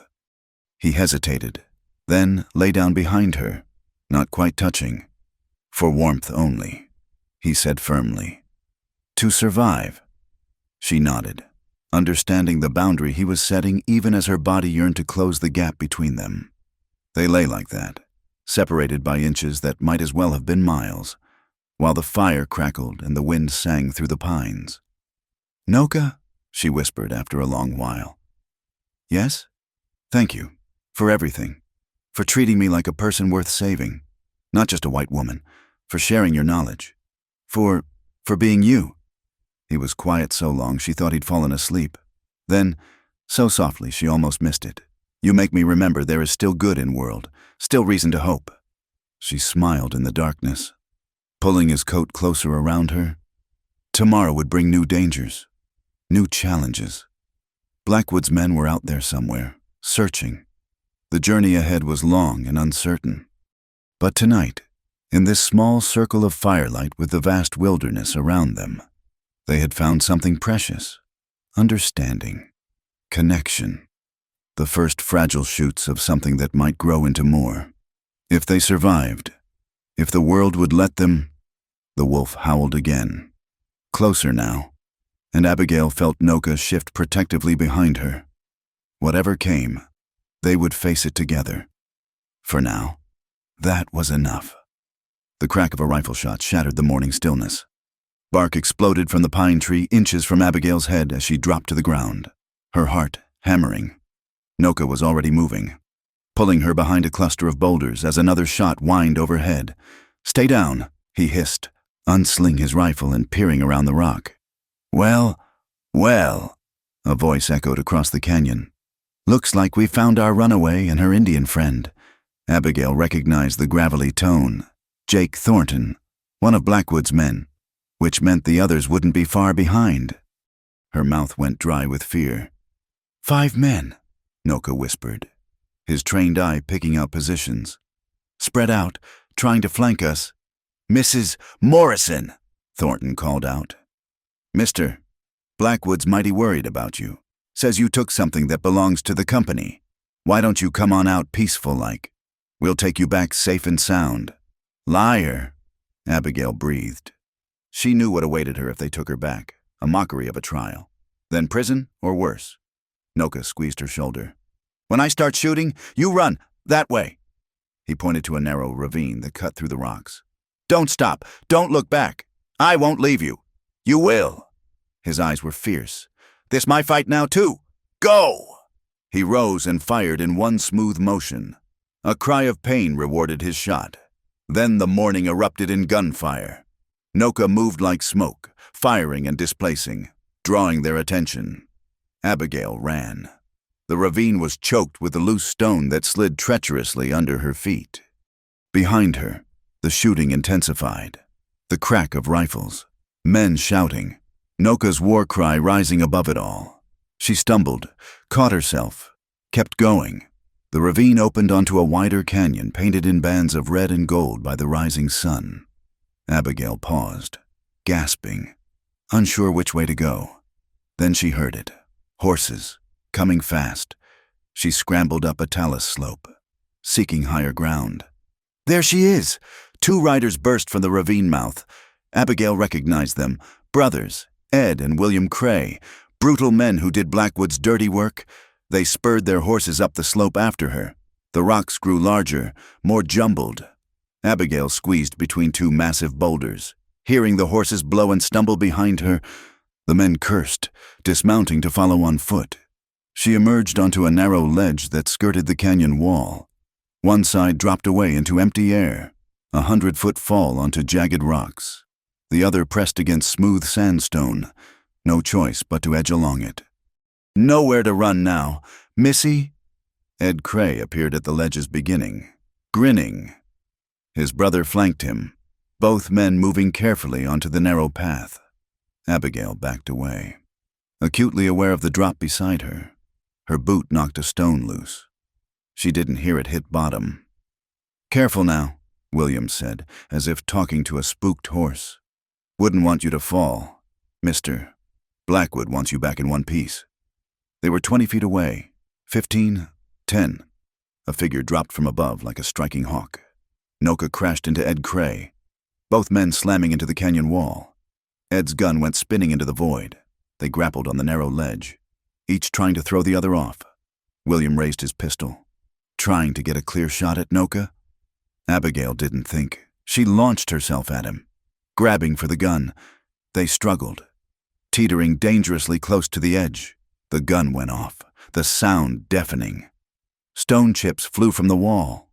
He hesitated, then lay down behind her, not quite touching. "For warmth only," he said firmly. "To survive." She nodded, understanding the boundary he was setting even as her body yearned to close the gap between them. They lay like that, separated by inches that might as well have been miles, while the fire crackled and the wind sang through the pines. "Noka," she whispered after a long while. "Yes? Thank you. For everything. For treating me like a person worth saving. Not just a white woman. For sharing your knowledge. For being you." He was quiet so long she thought he'd fallen asleep. Then, so softly she almost missed it. "You make me remember there is still good in world, still reason to hope." She smiled in the darkness, pulling his coat closer around her. Tomorrow would bring new dangers, new challenges. Blackwood's men were out there somewhere, searching. The journey ahead was long and uncertain. But tonight, in this small circle of firelight with the vast wilderness around them, they had found something precious. Understanding. Connection. The first fragile shoots of something that might grow into more. If they survived, if the world would let them, the wolf howled again. Closer now, and Abigail felt Noka shift protectively behind her. Whatever came, they would face it together. For now, that was enough. The crack of a rifle shot shattered the morning stillness. Bark exploded from the pine tree inches from Abigail's head as she dropped to the ground, her heart hammering. Noka was already moving, pulling her behind a cluster of boulders as another shot whined overhead. "Stay down," he hissed, unsling his rifle and peering around the rock. Well, a voice echoed across the canyon. "Looks like we found our runaway and her Indian friend." Abigail recognized the gravelly tone. Jake Thornton, one of Blackwood's men, which meant the others wouldn't be far behind. Her mouth went dry with fear. "5 men," Noka whispered, his trained eye picking out positions. "Spread out, trying to flank us." "Mrs. Morrison," Thornton called out. "Mister, Blackwood's mighty worried about you. Says you took something that belongs to the company. Why don't you come on out peaceful-like? We'll take you back safe and sound." "Liar," Abigail breathed. She knew what awaited her if they took her back, a mockery of a trial. Then prison or worse. Noka squeezed her shoulder. "When I start shooting, you run, that way." He pointed to a narrow ravine that cut through the rocks. "Don't stop, don't look back. I won't leave you. You will." His eyes were fierce. "This my fight now too. Go!" He rose and fired in one smooth motion. A cry of pain rewarded his shot. Then the morning erupted in gunfire. Noka moved like smoke, firing and displacing, drawing their attention. Abigail ran. The ravine was choked with the loose stone that slid treacherously under her feet. Behind her, the shooting intensified. The crack of rifles, men shouting, Noka's war cry rising above it all. She stumbled, caught herself, kept going. The ravine opened onto a wider canyon painted in bands of red and gold by the rising sun. Abigail paused, gasping, unsure which way to go. Then she heard it. Horses, coming fast. She scrambled up a talus slope, seeking higher ground. There she is! 2 riders burst from the ravine mouth. Abigail recognized them, brothers, Ed and William Cray, brutal men who did Blackwood's dirty work. They spurred their horses up the slope after her. The rocks grew larger, more jumbled. Abigail squeezed between 2 massive boulders. Hearing the horses blow and stumble behind her, the men cursed, dismounting to follow on foot. She emerged onto a narrow ledge that skirted the canyon wall. One side dropped away into empty air, 100-foot fall onto jagged rocks. The other pressed against smooth sandstone, no choice but to edge along it. Nowhere to run now. Missy? Ed Cray appeared at the ledge's beginning, grinning. His brother flanked him, both men moving carefully onto the narrow path. Abigail backed away, acutely aware of the drop beside her. Her boot knocked a stone loose. She didn't hear it hit bottom. "Careful now," Williams said, as if talking to a spooked horse. "Wouldn't want you to fall. Mr. Blackwood wants you back in one piece." They were 20 feet away. 15, 10. A figure dropped from above like a striking hawk. Noka crashed into Ed Cray, both men slamming into the canyon wall. Ed's gun went spinning into the void. They grappled on the narrow ledge, each trying to throw the other off. William raised his pistol, trying to get a clear shot at Noka. Abigail didn't think. She launched herself at him, grabbing for the gun. They struggled, teetering dangerously close to the edge. The gun went off, the sound deafening. Stone chips flew from the wall.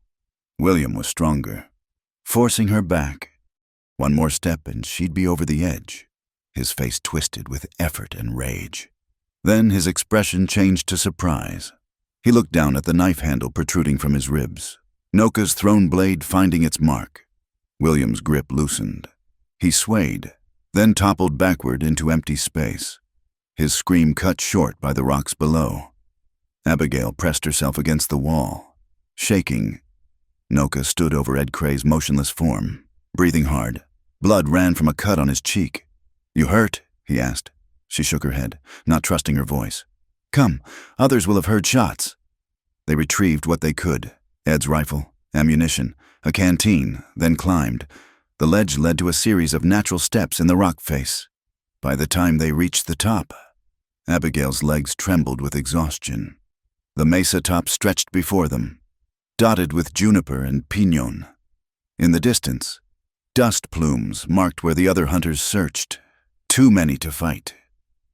William was stronger, forcing her back. One more step and she'd be over the edge. His face twisted with effort and rage. Then his expression changed to surprise. He looked down at the knife handle protruding from his ribs, Noka's thrown blade finding its mark. William's grip loosened. He swayed, then toppled backward into empty space, his scream cut short by the rocks below. Abigail pressed herself against the wall, shaking. Noka stood over Ed Cray's motionless form, breathing hard. Blood ran from a cut on his cheek. "You hurt?" he asked. She shook her head, not trusting her voice. "Come, others will have heard shots." They retrieved what they could: Ed's rifle, ammunition, a canteen, then climbed. The ledge led to a series of natural steps in the rock face. By the time they reached the top, Abigail's legs trembled with exhaustion. The mesa top stretched before them, dotted with juniper and pinon. In the distance, dust plumes marked where the other hunters searched. Too many to fight.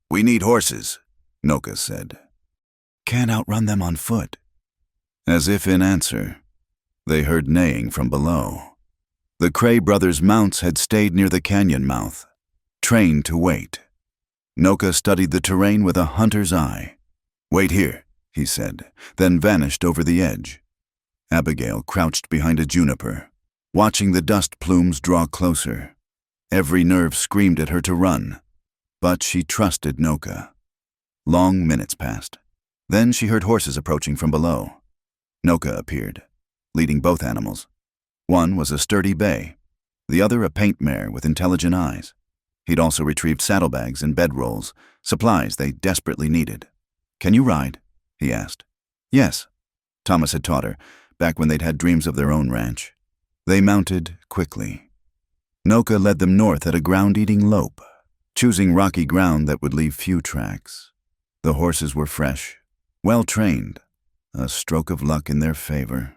"We need horses," Noka said. "Can't outrun them on foot." As if in answer, they heard neighing from below. The Cray brothers' mounts had stayed near the canyon mouth, trained to wait. Noka studied the terrain with a hunter's eye. "Wait here," he said, then vanished over the edge. Abigail crouched behind a juniper, watching the dust plumes draw closer. Every nerve screamed at her to run, but she trusted Noka. Long minutes passed. Then she heard horses approaching from below. Noka appeared, leading both animals. One was a sturdy bay, the other a paint mare with intelligent eyes. He'd also retrieved saddlebags and bedrolls, supplies they desperately needed. "Can you ride?" he asked. "Yes," Thomas had taught her, back when they'd had dreams of their own ranch. They mounted quickly. Noka led them north at a ground-eating lope, choosing rocky ground that would leave few tracks. The horses were fresh, well-trained, a stroke of luck in their favor.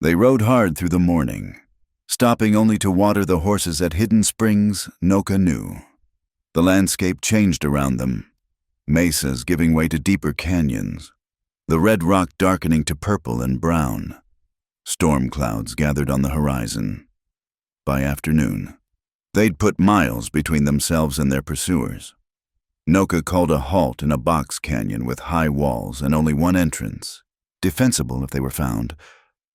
They rode hard through the morning, stopping only to water the horses at hidden springs Noka knew. The landscape changed around them, mesas giving way to deeper canyons, the red rock darkening to purple and brown. Storm clouds gathered on the horizon. By afternoon, they'd put miles between themselves and their pursuers. Noka called a halt in a box canyon with high walls and only one entrance, defensible if they were found.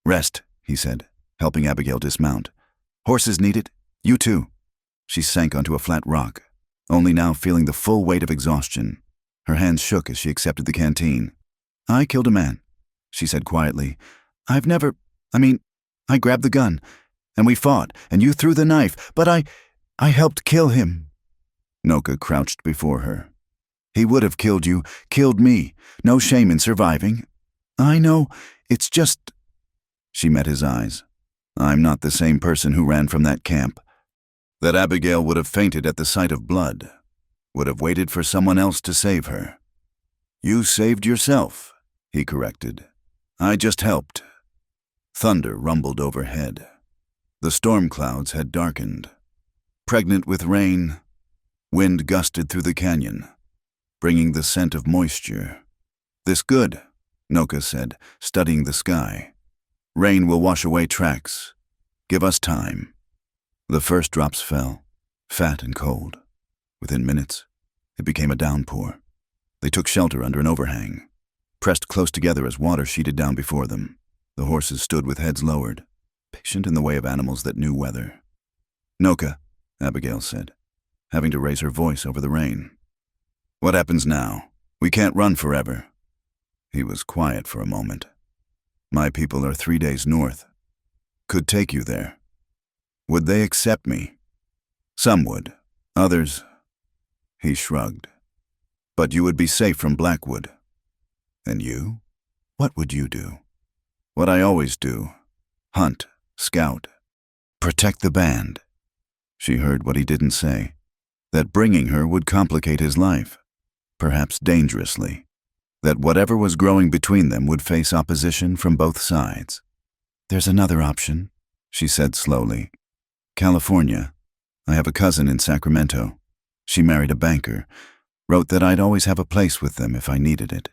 "Rest," he said, helping Abigail dismount. "Horses need it. You too." She sank onto a flat rock, only now feeling the full weight of exhaustion. Her hands shook as she accepted the canteen. "I killed a man," she said quietly. I grabbed the gun, and we fought, and you threw the knife, but I helped kill him." Noka crouched before her. "He would have killed you, killed me. No shame in surviving." "I know, it's just—" She met his eyes. "I'm not the same person who ran from that camp." That Abigail would have fainted at the sight of blood, would have waited for someone else to save her. "You saved yourself," he corrected. "I just helped." Thunder rumbled overhead. The storm clouds had darkened. Pregnant with rain, wind gusted through the canyon, bringing the scent of moisture. "This good," Noka said, studying the sky. "Rain will wash away tracks. Give us time." The first drops fell, fat and cold. Within minutes, it became a downpour. They took shelter under an overhang, pressed close together as water sheeted down before them. The horses stood with heads lowered, patient in the way of animals that knew weather. "Noka," Abigail said, having to raise her voice over the rain. "What happens now? We can't run forever." He was quiet for a moment. "My people are 3 days north. Could take you there. Would they accept me?" "Some would. Others—" He shrugged. "But you would be safe from Blackwood." "And you? What would you do?" "What I always do. Hunt, scout, protect the band." She heard what he didn't say, that bringing her would complicate his life, perhaps dangerously, that whatever was growing between them would face opposition from both sides. "There's another option," she said slowly. "California. I have a cousin in Sacramento. She married a banker, wrote that I'd always have a place with them if I needed it.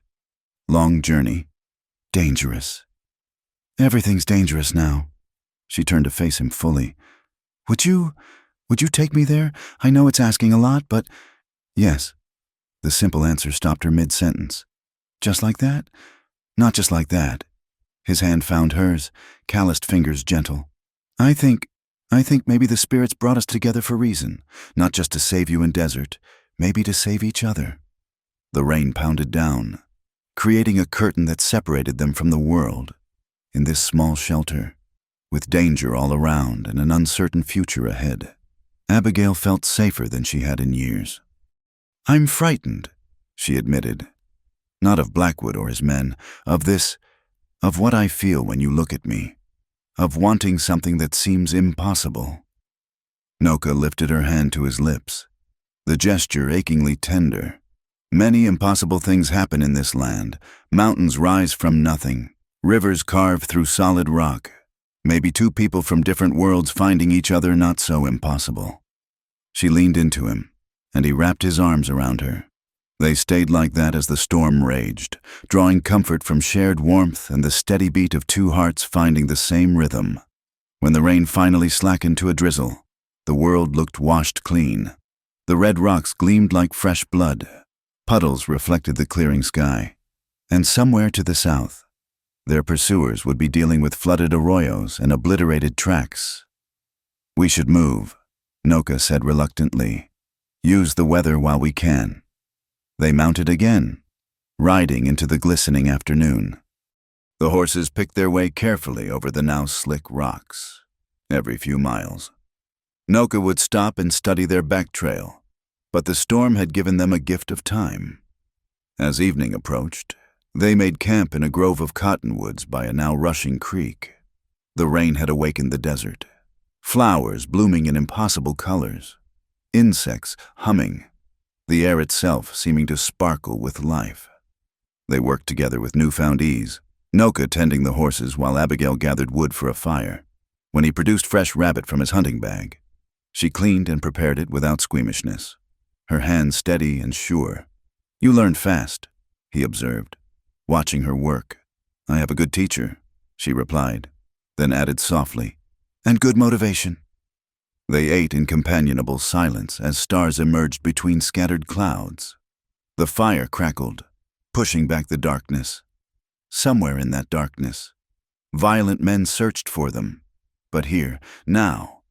Long journey. Dangerous. Everything's dangerous now." She turned to face him fully. Would you take me there? I know it's asking a lot, but..." "Yes." The simple answer stopped her mid-sentence. "Just like that?" "Not just like that." His hand found hers, calloused fingers gentle. I think maybe the spirits brought us together for a reason, not just to save you in desert, maybe to save each other." The rain pounded down, creating a curtain that separated them from the world. In this small shelter, with danger all around and an uncertain future ahead, Abigail felt safer than she had in years. "I'm frightened," she admitted. "Not of Blackwood or his men, of what I feel when you look at me, of wanting something that seems impossible." Noka lifted her hand to his lips, the gesture achingly tender. "Many impossible things happen in this land. Mountains rise from nothing, rivers carve through solid rock. Maybe two people from different worlds finding each other not so impossible." She leaned into him, and he wrapped his arms around her. They stayed like that as the storm raged, drawing comfort from shared warmth and the steady beat of two hearts finding the same rhythm. When the rain finally slackened to a drizzle, the world looked washed clean. The red rocks gleamed like fresh blood. Puddles reflected the clearing sky. And somewhere to the south, their pursuers would be dealing with flooded arroyos and obliterated tracks. "We should move," Noka said reluctantly. "Use the weather while we can." They mounted again, riding into the glistening afternoon. The horses picked their way carefully over the now slick rocks. Every few miles, Noka would stop and study their back trail, but the storm had given them a gift of time. As evening approached, they made camp in a grove of cottonwoods by a now rushing creek. The rain had awakened the desert, flowers blooming in impossible colors, insects humming, the air itself seeming to sparkle with life. They worked together with newfound ease, Noka tending the horses while Abigail gathered wood for a fire. When he produced fresh rabbit from his hunting bag, she cleaned and prepared it without squeamishness, her hands steady and sure. "You learn fast," he observed, watching her work. "I have a good teacher," she replied, then added softly, "and good motivation." They ate in companionable silence as stars emerged between scattered clouds. The fire crackled, pushing back the darkness. Somewhere in that darkness, violent men searched for them. But here, now,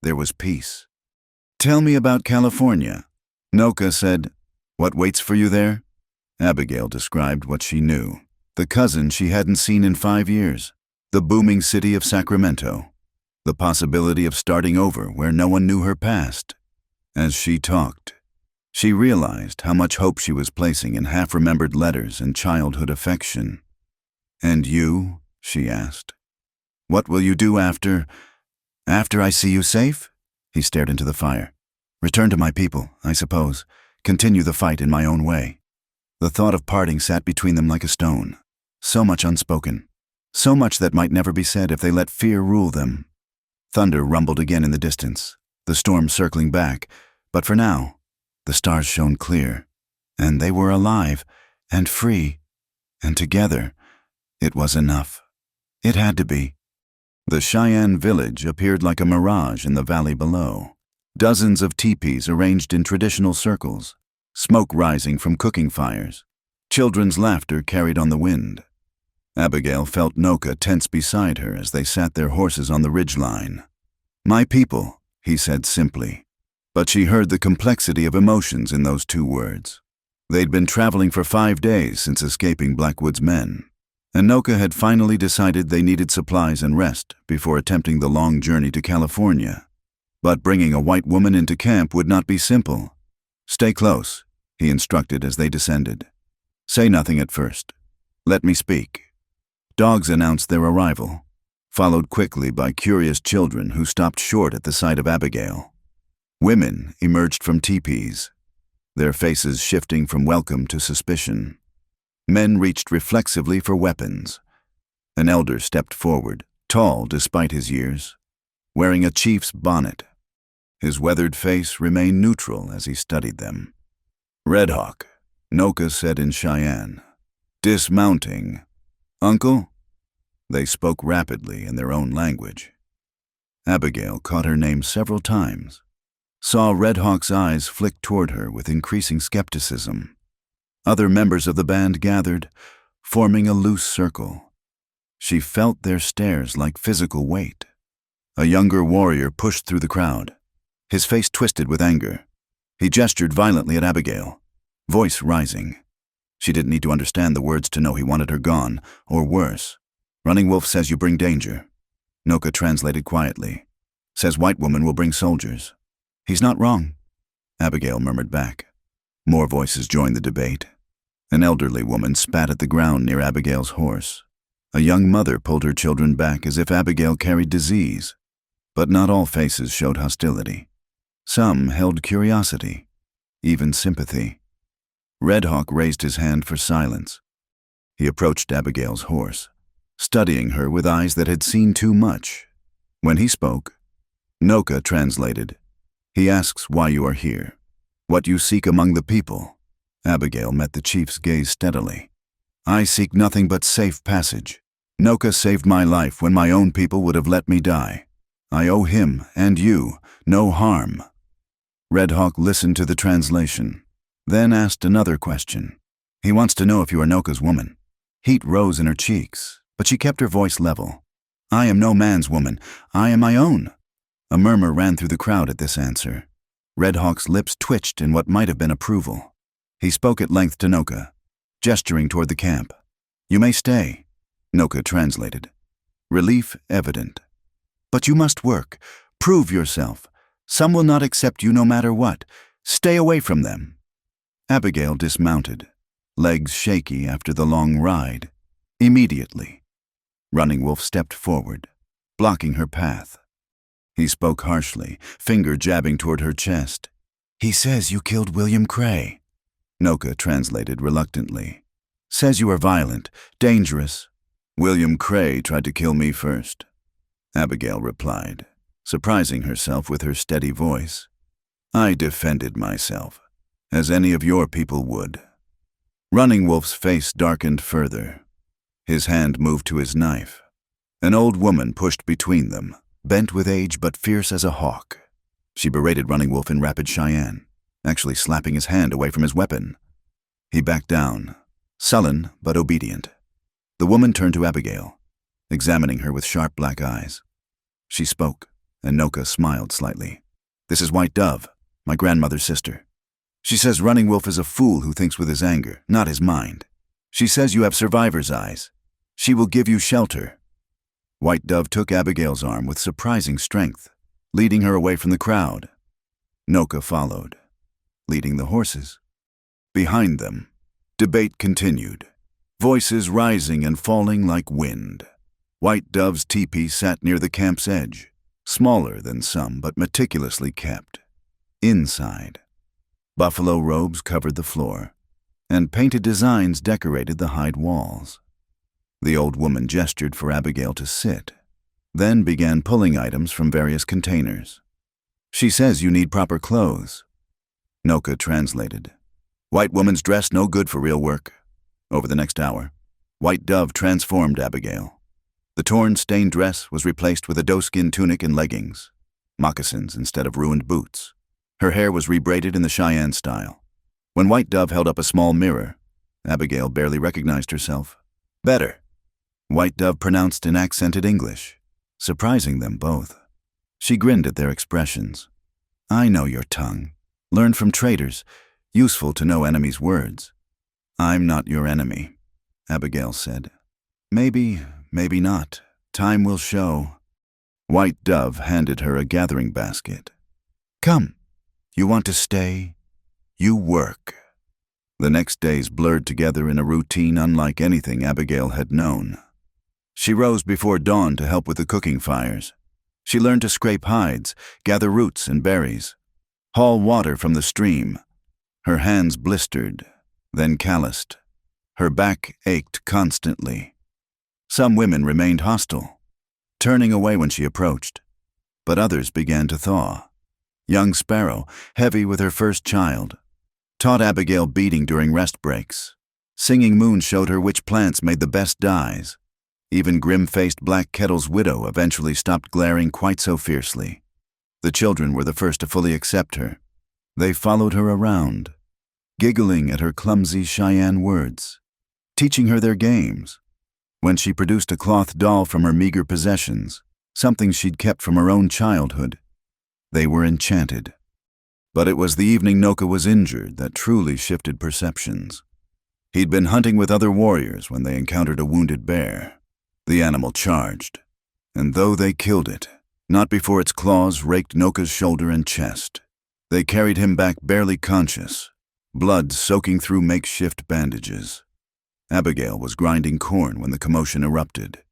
there was peace. "Tell me about California," Noka said. "What waits for you there?" Abigail described what she knew. The cousin she hadn't seen in 5 years. The booming city of Sacramento. The possibility of starting over where no one knew her past. As she talked, she realized how much hope she was placing in half-remembered letters and childhood affection. "And you?" she asked. "What will you do after I see you safe?" He stared into the fire. "Return to my people, I suppose. Continue the fight in my own way." The thought of parting sat between them like a stone. So much unspoken. So much that might never be said if they let fear rule them. Thunder rumbled again in the distance, the storm circling back, but for now, the stars shone clear, and they were alive and free And together, it was enough. It had to be. The Cheyenne village appeared like a mirage in the valley below. Dozens of teepees arranged in traditional circles, smoke rising from cooking fires. Children's laughter carried on the wind. Abigail felt Noka tense beside her as they sat their horses on the ridgeline. "My people," he said simply. But she heard the complexity of emotions in those two words. They'd been traveling for 5 days since escaping Blackwood's men, and Noka had finally decided they needed supplies and rest before attempting the long journey to California. But bringing a white woman into camp would not be simple. "Stay close," he instructed as they descended. "Say nothing at first. Let me speak." Dogs announced their arrival, followed quickly by curious children who stopped short at the sight of Abigail. Women emerged from teepees, their faces shifting from welcome to suspicion. Men reached reflexively for weapons. An elder stepped forward, tall despite his years, wearing a chief's bonnet. His weathered face remained neutral as he studied them. "Red Hawk," Noka said in Cheyenne. "Dismounting." "Uncle?" They spoke rapidly in their own language. Abigail caught her name several times, saw Red Hawk's eyes flick toward her with increasing skepticism. Other members of the band gathered, forming a loose circle. She felt their stares like physical weight. A younger warrior pushed through the crowd, his face twisted with anger. He gestured violently at Abigail, voice rising. She didn't need to understand the words to know he wanted her gone, or worse. "Running Wolf says you bring danger." Noka translated quietly. "Says white woman will bring soldiers." "He's not wrong," Abigail murmured back. More voices joined the debate. An elderly woman spat at the ground near Abigail's horse. A young mother pulled her children back as if Abigail carried disease. But not all faces showed hostility. Some held curiosity, even sympathy. Red Hawk raised his hand for silence. He approached Abigail's horse, studying her with eyes that had seen too much. When he spoke, Noka translated. "He asks why you are here, what you seek among the people." Abigail met the chief's gaze steadily. "I seek nothing but safe passage. Noka saved my life when my own people would have let me die. I owe him, and you, no harm." Red Hawk listened to the translation, then asked another question. "He wants to know if you are Noka's woman." Heat rose in her cheeks, but she kept her voice level. "I am no man's woman. I am my own." A murmur ran through the crowd at this answer. Red Hawk's lips twitched in what might have been approval. He spoke at length to Noka, gesturing toward the camp. "You may stay," Noka translated. Relief evident. "But you must work. Prove yourself. Some will not accept you no matter what. Stay away from them." Abigail dismounted, legs shaky after the long ride. Immediately, Running Wolf stepped forward, blocking her path. He spoke harshly, finger jabbing toward her chest. "He says you killed William Cray." Noka translated reluctantly. "Says you are violent, dangerous." "William Cray tried to kill me first," Abigail replied, surprising herself with her steady voice. "I defended myself, as any of your people would." Running Wolf's face darkened further. His hand moved to his knife. An old woman pushed between them, bent with age but fierce as a hawk. She berated Running Wolf in rapid Cheyenne, actually slapping his hand away from his weapon. He backed down, sullen but obedient. The woman turned to Abigail, examining her with sharp black eyes. She spoke, and Noka smiled slightly. "This is White Dove, my grandmother's sister. She says Running Wolf is a fool who thinks with his anger, not his mind. She says you have survivor's eyes. She will give you shelter." White Dove took Abigail's arm with surprising strength, leading her away from the crowd. Noka followed, leading the horses. Behind them, debate continued, voices rising and falling like wind. White Dove's teepee sat near the camp's edge, smaller than some but meticulously kept. Inside, buffalo robes covered the floor, and painted designs decorated the hide walls. The old woman gestured for Abigail to sit, then began pulling items from various containers. "She says you need proper clothes." Noka translated. "White woman's dress no good for real work." Over the next hour, White Dove transformed Abigail. The torn, stained dress was replaced with a doeskin tunic and leggings, moccasins instead of ruined boots. Her hair was rebraided in the Cheyenne style. When White Dove held up a small mirror, Abigail barely recognized herself. "Better," White Dove pronounced in accented English, surprising them both. She grinned at their expressions. "I know your tongue. Learned from traitors. Useful to know enemies' words." "I'm not your enemy," Abigail said. "Maybe, maybe not. Time will show." White Dove handed her a gathering basket. "Come. You want to stay? You work." The next days blurred together in a routine unlike anything Abigail had known. She rose before dawn to help with the cooking fires. She learned to scrape hides, gather roots and berries, haul water from the stream. Her hands blistered, then calloused. Her back ached constantly. Some women remained hostile, turning away when she approached, but others began to thaw. Young Sparrow, heavy with her first child, taught Abigail beading during rest breaks. Singing Moon showed her which plants made the best dyes. Even grim-faced Black Kettle's widow eventually stopped glaring quite so fiercely. The children were the first to fully accept her. They followed her around, giggling at her clumsy Cheyenne words, teaching her their games. When she produced a cloth doll from her meager possessions, something she'd kept from her own childhood, they were enchanted. But it was the evening Noka was injured that truly shifted perceptions. He'd been hunting with other warriors when they encountered a wounded bear. The animal charged, and though they killed it, not before its claws raked Noka's shoulder and chest. They carried him back barely conscious, blood soaking through makeshift bandages. Abigail was grinding corn when the commotion erupted.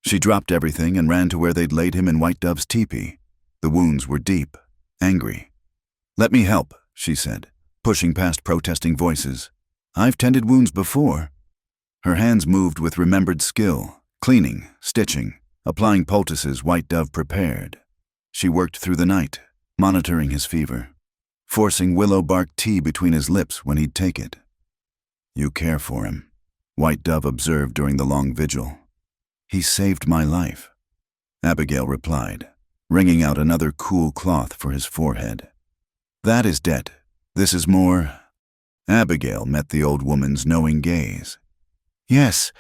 She dropped everything and ran to where they'd laid him in White Dove's teepee. The wounds were deep, angry. "Let me help," she said, pushing past protesting voices. "I've tended wounds before." Her hands moved with remembered skill, cleaning, stitching, applying poultices White Dove prepared. She worked through the night, monitoring his fever, forcing willow bark tea between his lips when he'd take it. "You care for him," White Dove observed during the long vigil. "He saved my life," Abigail replied, wringing out another cool cloth for his forehead. "That is debt. This is more." Abigail met the old woman's knowing gaze. "Yes,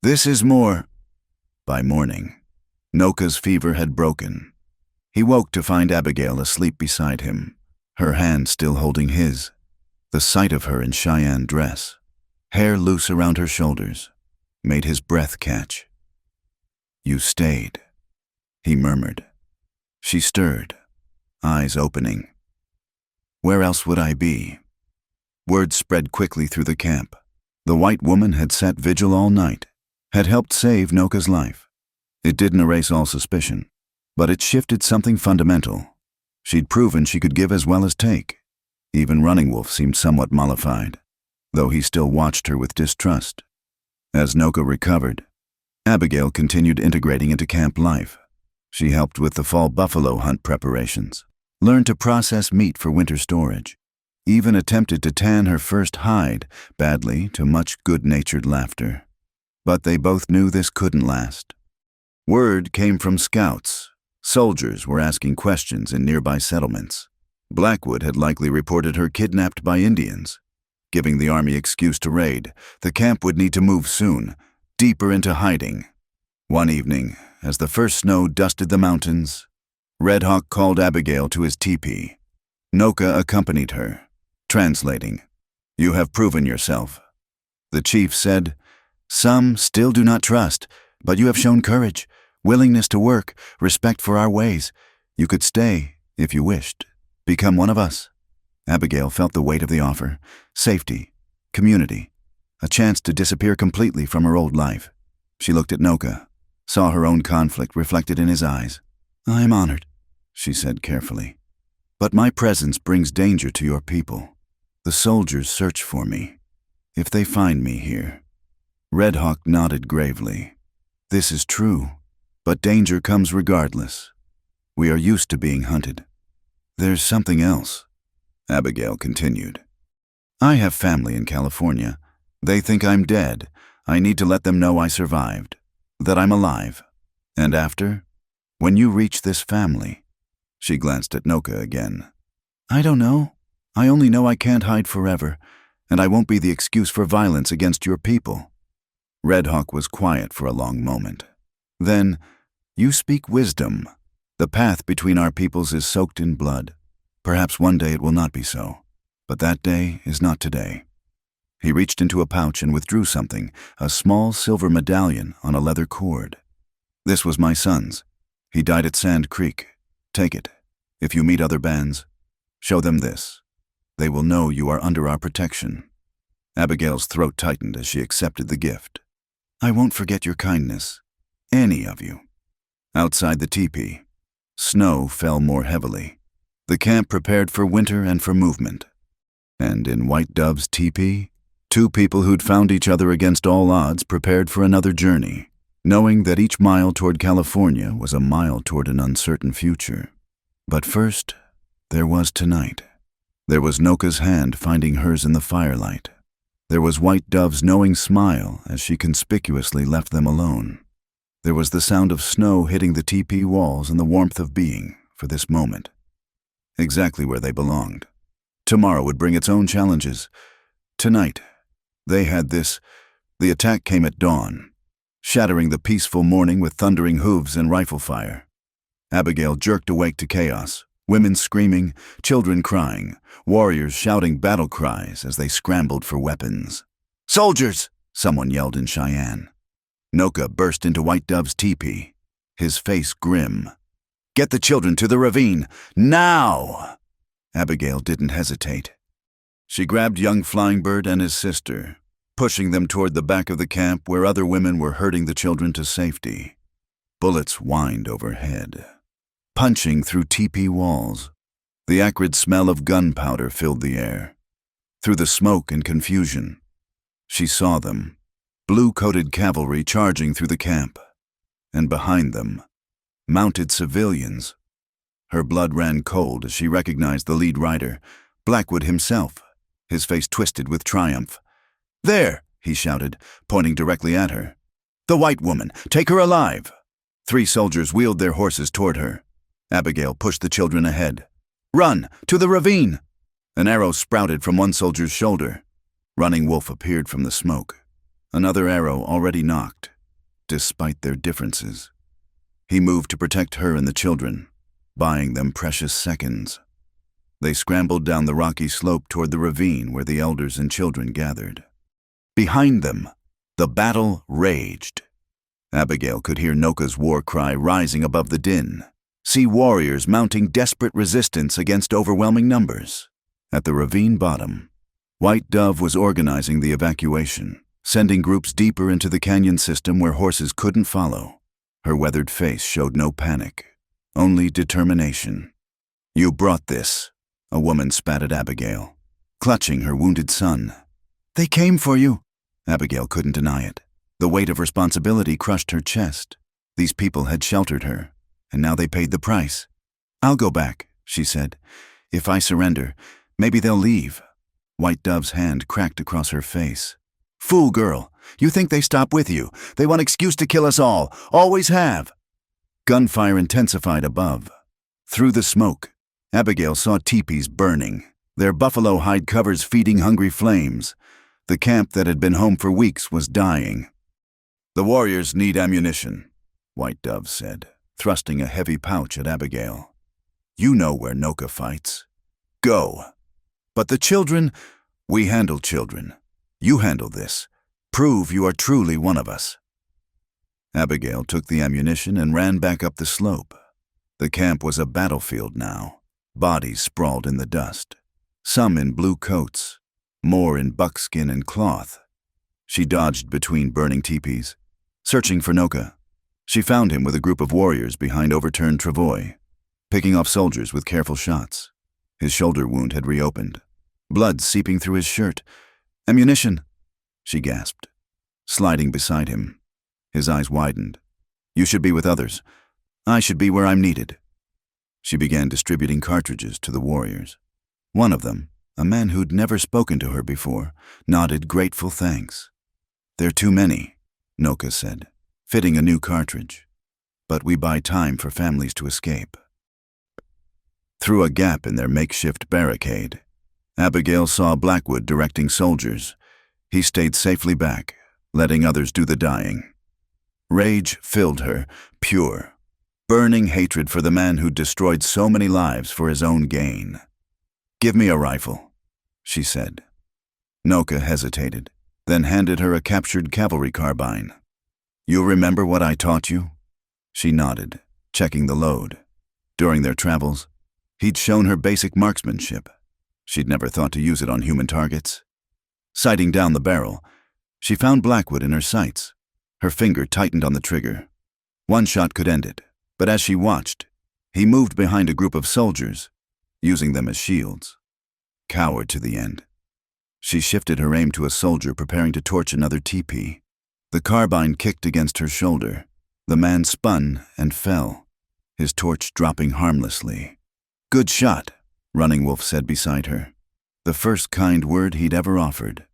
this is more." By morning, Noka's fever had broken. He woke to find Abigail asleep beside him, her hand still holding his. The sight of her in Cheyenne dress, hair loose around her shoulders, made his breath catch. "You stayed," he murmured. She stirred, eyes opening. "Where else would I be?" Word spread quickly through the camp. The white woman had sat vigil all night, had helped save Noka's life. It didn't erase all suspicion, but it shifted something fundamental. She'd proven she could give as well as take. Even Running Wolf seemed somewhat mollified, though he still watched her with distrust. As Noka recovered, Abigail continued integrating into camp life. She helped with the fall buffalo hunt preparations, learned to process meat for winter storage, even attempted to tan her first hide, badly to much good-natured laughter. But they both knew this couldn't last. Word came from scouts. Soldiers were asking questions in nearby settlements. Blackwood had likely reported her kidnapped by Indians. Giving the army excuse to raid, the camp would need to move soon, deeper into hiding. One evening, as the first snow dusted the mountains, Red Hawk called Abigail to his teepee. Noka accompanied her, translating. "You have proven yourself." The chief said, "Some still do not trust, but you have shown courage, willingness to work, respect for our ways. You could stay, if you wished, become one of us." Abigail felt the weight of the offer. Safety, community, a chance to disappear completely from her old life. She looked at Noka, saw her own conflict reflected in his eyes. "I am honored," she said carefully. "But my presence brings danger to your people. The soldiers search for me. If they find me here." Red Hawk nodded gravely. "This is true, but danger comes regardless. We are used to being hunted." "There's something else," Abigail continued. "I have family in California. They think I'm dead, I need to let them know I survived, that I'm alive. And after, when you reach this family." She glanced at Noka again. "I don't know. I only know I can't hide forever, and I won't be the excuse for violence against your people." Red Hawk was quiet for a long moment. Then, "You speak wisdom. The path between our peoples is soaked in blood. Perhaps one day it will not be so, but that day is not today." He reached into a pouch and withdrew something, a small silver medallion on a leather cord. "This was my son's. He died at Sand Creek. Take it. If you meet other bands, show them this. They will know you are under our protection." Abigail's throat tightened as she accepted the gift. "I won't forget your kindness. Any of you." Outside the teepee, snow fell more heavily. The camp prepared for winter and for movement. And in White Dove's teepee, two people who'd found each other against all odds prepared for another journey, knowing that each mile toward California was a mile toward an uncertain future. But first, there was tonight. There was Noka's hand finding hers in the firelight. There was White Dove's knowing smile as she conspicuously left them alone. There was the sound of snow hitting the teepee walls and the warmth of being, for this moment, exactly where they belonged. Tomorrow would bring its own challenges. Tonight, they had this. The attack came at dawn, shattering the peaceful morning with thundering hooves and rifle fire. Abigail jerked awake to chaos, women screaming, children crying, warriors shouting battle cries as they scrambled for weapons. "Soldiers!" someone yelled in Cheyenne. Noka burst into White Dove's teepee, his face grim. "Get the children to the ravine, now!" Abigail didn't hesitate. She grabbed young Flying Bird and his sister, pushing them toward the back of the camp where other women were herding the children to safety. Bullets whined overhead, punching through teepee walls. The acrid smell of gunpowder filled the air. Through the smoke and confusion, she saw them, blue-coated cavalry charging through the camp, and behind them, mounted civilians. Her blood ran cold as she recognized the lead rider, Blackwood himself, his face twisted with triumph. "There!" he shouted, pointing directly at her. "The white woman! Take her alive!" 3 soldiers wheeled their horses toward her. Abigail pushed the children ahead. "Run! To the ravine!" An arrow sprouted from one soldier's shoulder. Running Wolf appeared from the smoke. Another arrow already knocked, despite their differences. He moved to protect her and the children, buying them precious seconds. They scrambled down the rocky slope toward the ravine where the elders and children gathered. Behind them, the battle raged. Abigail could hear Noka's war cry rising above the din, see warriors mounting desperate resistance against overwhelming numbers. At the ravine bottom, White Dove was organizing the evacuation, sending groups deeper into the canyon system where horses couldn't follow. Her weathered face showed no panic, only determination. "You brought this," a woman spat at Abigail, clutching her wounded son. "They came for you." Abigail couldn't deny it. The weight of responsibility crushed her chest. These people had sheltered her, and now they paid the price. "I'll go back," she said. "If I surrender, maybe they'll leave." White Dove's hand cracked across her face. "Fool girl, you think they stop with you. They want excuse to kill us all, always have." Gunfire intensified above. Through the smoke, Abigail saw teepees burning, their buffalo hide covers feeding hungry flames. The camp that had been home for weeks was dying. "The warriors need ammunition," White Dove said, thrusting a heavy pouch at Abigail. "You know where Noka fights. Go. But the children, we handle children. You handle this. Prove you are truly one of us." Abigail took the ammunition and ran back up the slope. The camp was a battlefield now. Bodies sprawled in the dust, some in blue coats, more in buckskin and cloth. She dodged between burning teepees, searching for Noka. She found him with a group of warriors behind overturned travois, picking off soldiers with careful shots. His shoulder wound had reopened, blood seeping through his shirt. "Ammunition," she gasped, sliding beside him. His eyes widened. "You should be with others. I should be where I'm needed." She began distributing cartridges to the warriors. One of them, a man who'd never spoken to her before, nodded grateful thanks. "They're too many," Noka said, fitting a new cartridge. "But we buy time for families to escape." Through a gap in their makeshift barricade, Abigail saw Blackwood directing soldiers. He stayed safely back, letting others do the dying. Rage filled her, pure, burning hatred for the man who'd destroyed so many lives for his own gain. "Give me a rifle," she said. Noka hesitated, then handed her a captured cavalry carbine. "You remember what I taught you?" She nodded, checking the load. During their travels, he'd shown her basic marksmanship. She'd never thought to use it on human targets. Sighting down the barrel, she found Blackwood in her sights. Her finger tightened on the trigger. One shot could end it, but as she watched, he moved behind a group of soldiers, using them as shields. Coward to the end. She shifted her aim to a soldier preparing to torch another teepee. The carbine kicked against her shoulder. The man spun and fell, his torch dropping harmlessly. "Good shot," Running Wolf said beside her, the first kind word he'd ever offered.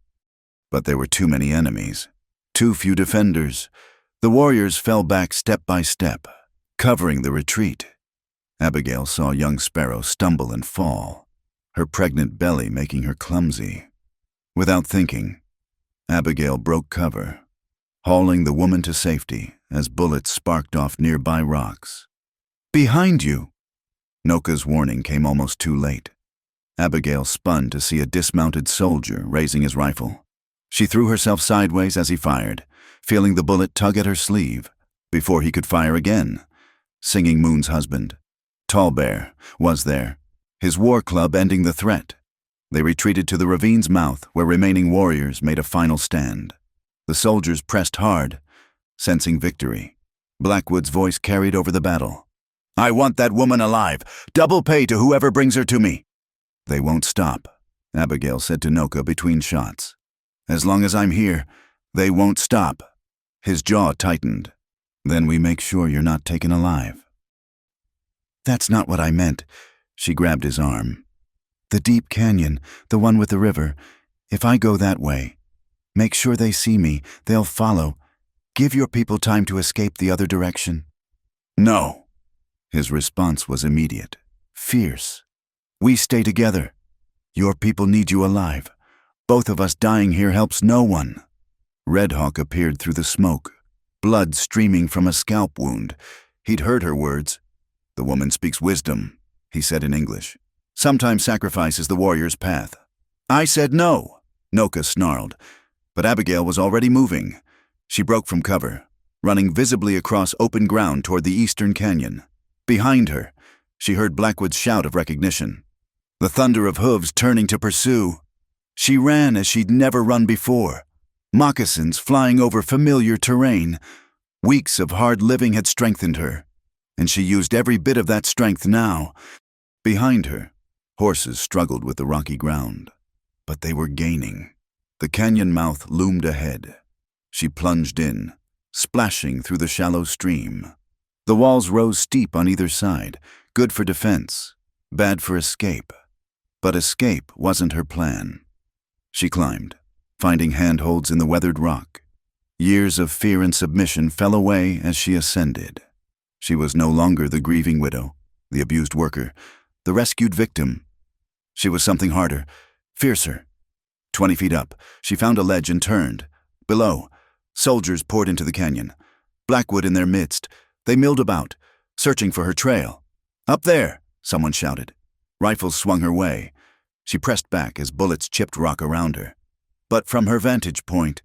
But there were too many enemies, too few defenders. The warriors fell back step by step, covering the retreat. Abigail saw young Sparrow stumble and fall, her pregnant belly making her clumsy. Without thinking, Abigail broke cover, hauling the woman to safety as bullets sparked off nearby rocks. "Behind you!" Noka's warning came almost too late. Abigail spun to see a dismounted soldier raising his rifle. She threw herself sideways as he fired, feeling the bullet tug at her sleeve before he could fire again. Singing Moon's husband, Tall Bear, was there, his war club ending the threat. They retreated to the ravine's mouth where remaining warriors made a final stand. The soldiers pressed hard, sensing victory. Blackwood's voice carried over the battle. "I want that woman alive. Double pay to whoever brings her to me." "They won't stop," Abigail said to Noka between shots. "As long as I'm here, they won't stop." His jaw tightened. "Then we make sure you're not taken alive." "That's not what I meant." She grabbed his arm. "The deep canyon, the one with the river. If I go that way, make sure they see me. They'll follow. Give your people time to escape the other direction." "No." His response was immediate, fierce. "We stay together. Your people need you alive. Both of us dying here helps no one." Red Hawk appeared through the smoke, blood streaming from a scalp wound. He'd heard her words. "The woman speaks wisdom," he said in English. "Sometimes sacrifice is the warrior's path." "I said no," Noka snarled, but Abigail was already moving. She broke from cover, running visibly across open ground toward the eastern canyon. Behind her, she heard Blackwood's shout of recognition, the thunder of hooves turning to pursue. She ran as she'd never run before, moccasins flying over familiar terrain. Weeks of hard living had strengthened her, and she used every bit of that strength now. Behind her, horses struggled with the rocky ground, but they were gaining. The canyon mouth loomed ahead. She plunged in, splashing through the shallow stream. The walls rose steep on either side, good for defense, bad for escape. But escape wasn't her plan. She climbed, finding handholds in the weathered rock. Years of fear and submission fell away as she ascended. She was no longer the grieving widow, the abused worker, the rescued victim. She was something harder, fiercer. 20 feet up, she found a ledge and turned. Below, soldiers poured into the canyon, Blackwood in their midst. They milled about, searching for her trail. "Up there!" someone shouted. Rifles swung her way. She pressed back as bullets chipped rock around her. But from her vantage point,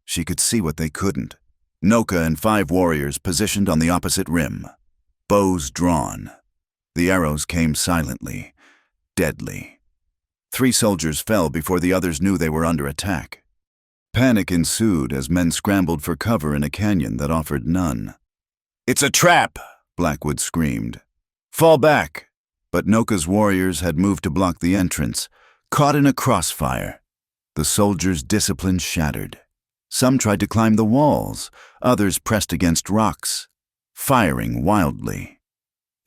she could see what they couldn't. Noka and 5 warriors positioned on the opposite rim, bows drawn. The arrows came silently, deadly. 3 soldiers fell before the others knew they were under attack. Panic ensued as men scrambled for cover in a canyon that offered none. "It's a trap!" Blackwood screamed. "Fall back!" But Noka's warriors had moved to block the entrance, caught in a crossfire. The soldiers' discipline shattered. Some tried to climb the walls, others pressed against rocks, firing wildly.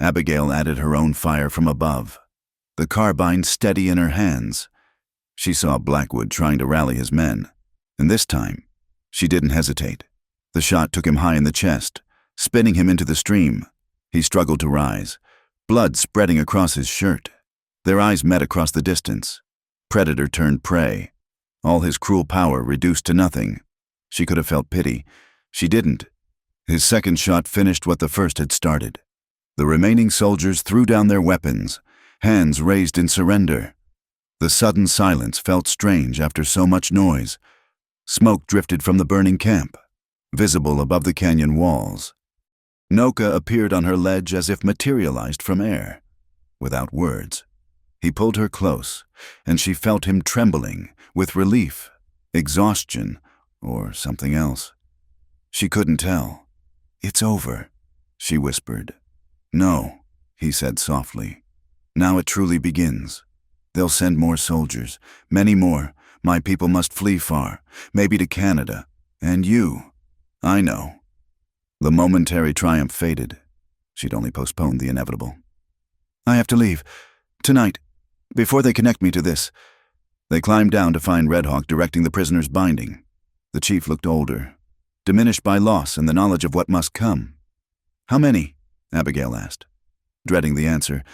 Abigail added her own fire from above, the carbine steady in her hands. She saw Blackwood trying to rally his men, and this time, She didn't hesitate. The shot took him high in the chest, spinning him into the stream. He struggled to rise, blood spreading across his shirt. Their eyes met across the distance. Predator turned prey. All his cruel power reduced to nothing. She could have felt pity. She didn't. His second shot finished what the first had started. The remaining soldiers threw down their weapons, hands raised in surrender. The sudden silence felt strange after so much noise. Smoke drifted from the burning camp, visible above the canyon walls. Noka appeared on her ledge as if materialized from air. Without words, he pulled her close, and she felt him trembling with relief, exhaustion, or something else. She couldn't tell. "It's over," she whispered. "No," he said softly. "Now it truly begins. They'll send more soldiers, many more. My people must flee far, maybe to Canada. And you. I know." The momentary triumph faded. She'd only postponed the inevitable. "I have to leave. Tonight. Before they connect me to this." They climbed down to find Red Hawk directing the prisoner's binding. The chief looked older, diminished by loss and the knowledge of what must come. "How many?" Abigail asked, dreading the answer.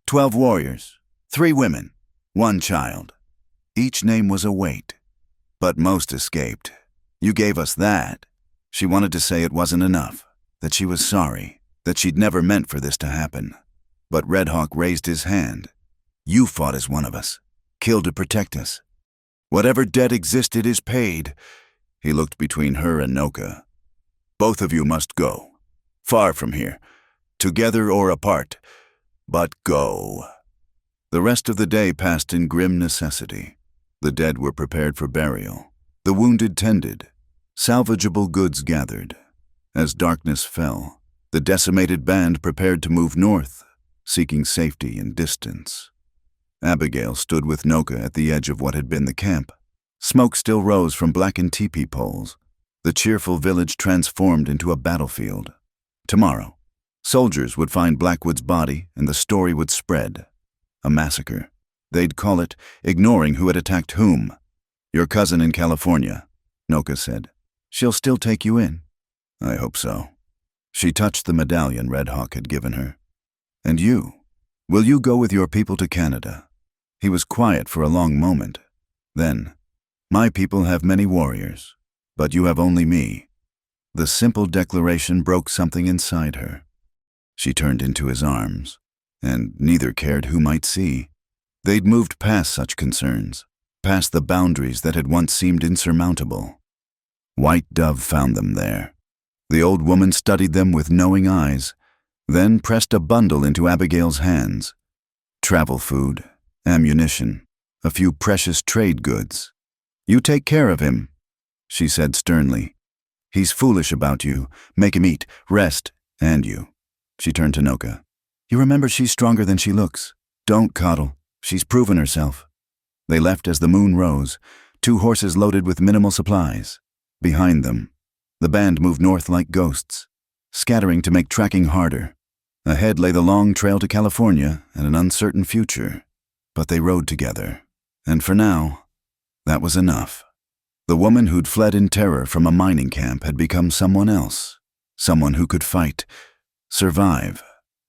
12 warriors, 3 women, 1 child. Each name was a weight, but most escaped. You gave us that." She wanted to say it wasn't enough, that she was sorry, that she'd never meant for this to happen. But Red Hawk raised his hand. "You fought as one of us, killed to protect us. Whatever debt existed is paid." He looked between her and Noka. "Both of you must go. Far from here. Together or apart. But go." The rest of the day passed in grim necessity. The dead were prepared for burial. The wounded tended. Salvageable goods gathered. As darkness fell, the decimated band prepared to move north, seeking safety and distance. Abigail stood with Noka at the edge of what had been the camp. Smoke still rose from blackened teepee poles. The cheerful village transformed into a battlefield. Tomorrow, soldiers would find Blackwood's body and the story would spread. A massacre. They'd call it, ignoring who had attacked whom. "Your cousin in California," Noka said. "She'll still take you in." "I hope so." She touched the medallion Red Hawk had given her. "And you? Will you go with your people to Canada?" He was quiet for a long moment. Then, "My people have many warriors, but you have only me." The simple declaration broke something inside her. She turned into his arms, and neither cared who might see. They'd moved past such concerns, past the boundaries that had once seemed insurmountable. White Dove found them there. The old woman studied them with knowing eyes, then pressed a bundle into Abigail's hands. Travel food, ammunition, a few precious trade goods. "You take care of him," she said sternly. "He's foolish about you. Make him eat, rest, and you." She turned to Noka. "You remember she's stronger than she looks. Don't coddle. She's proven herself." They left as the moon rose, 2 horses loaded with minimal supplies. Behind them, the band moved north like ghosts, scattering to make tracking harder. Ahead lay the long trail to California and an uncertain future. But they rode together, and for now, that was enough. The woman who'd fled in terror from a mining camp had become someone else, someone who could fight, survive,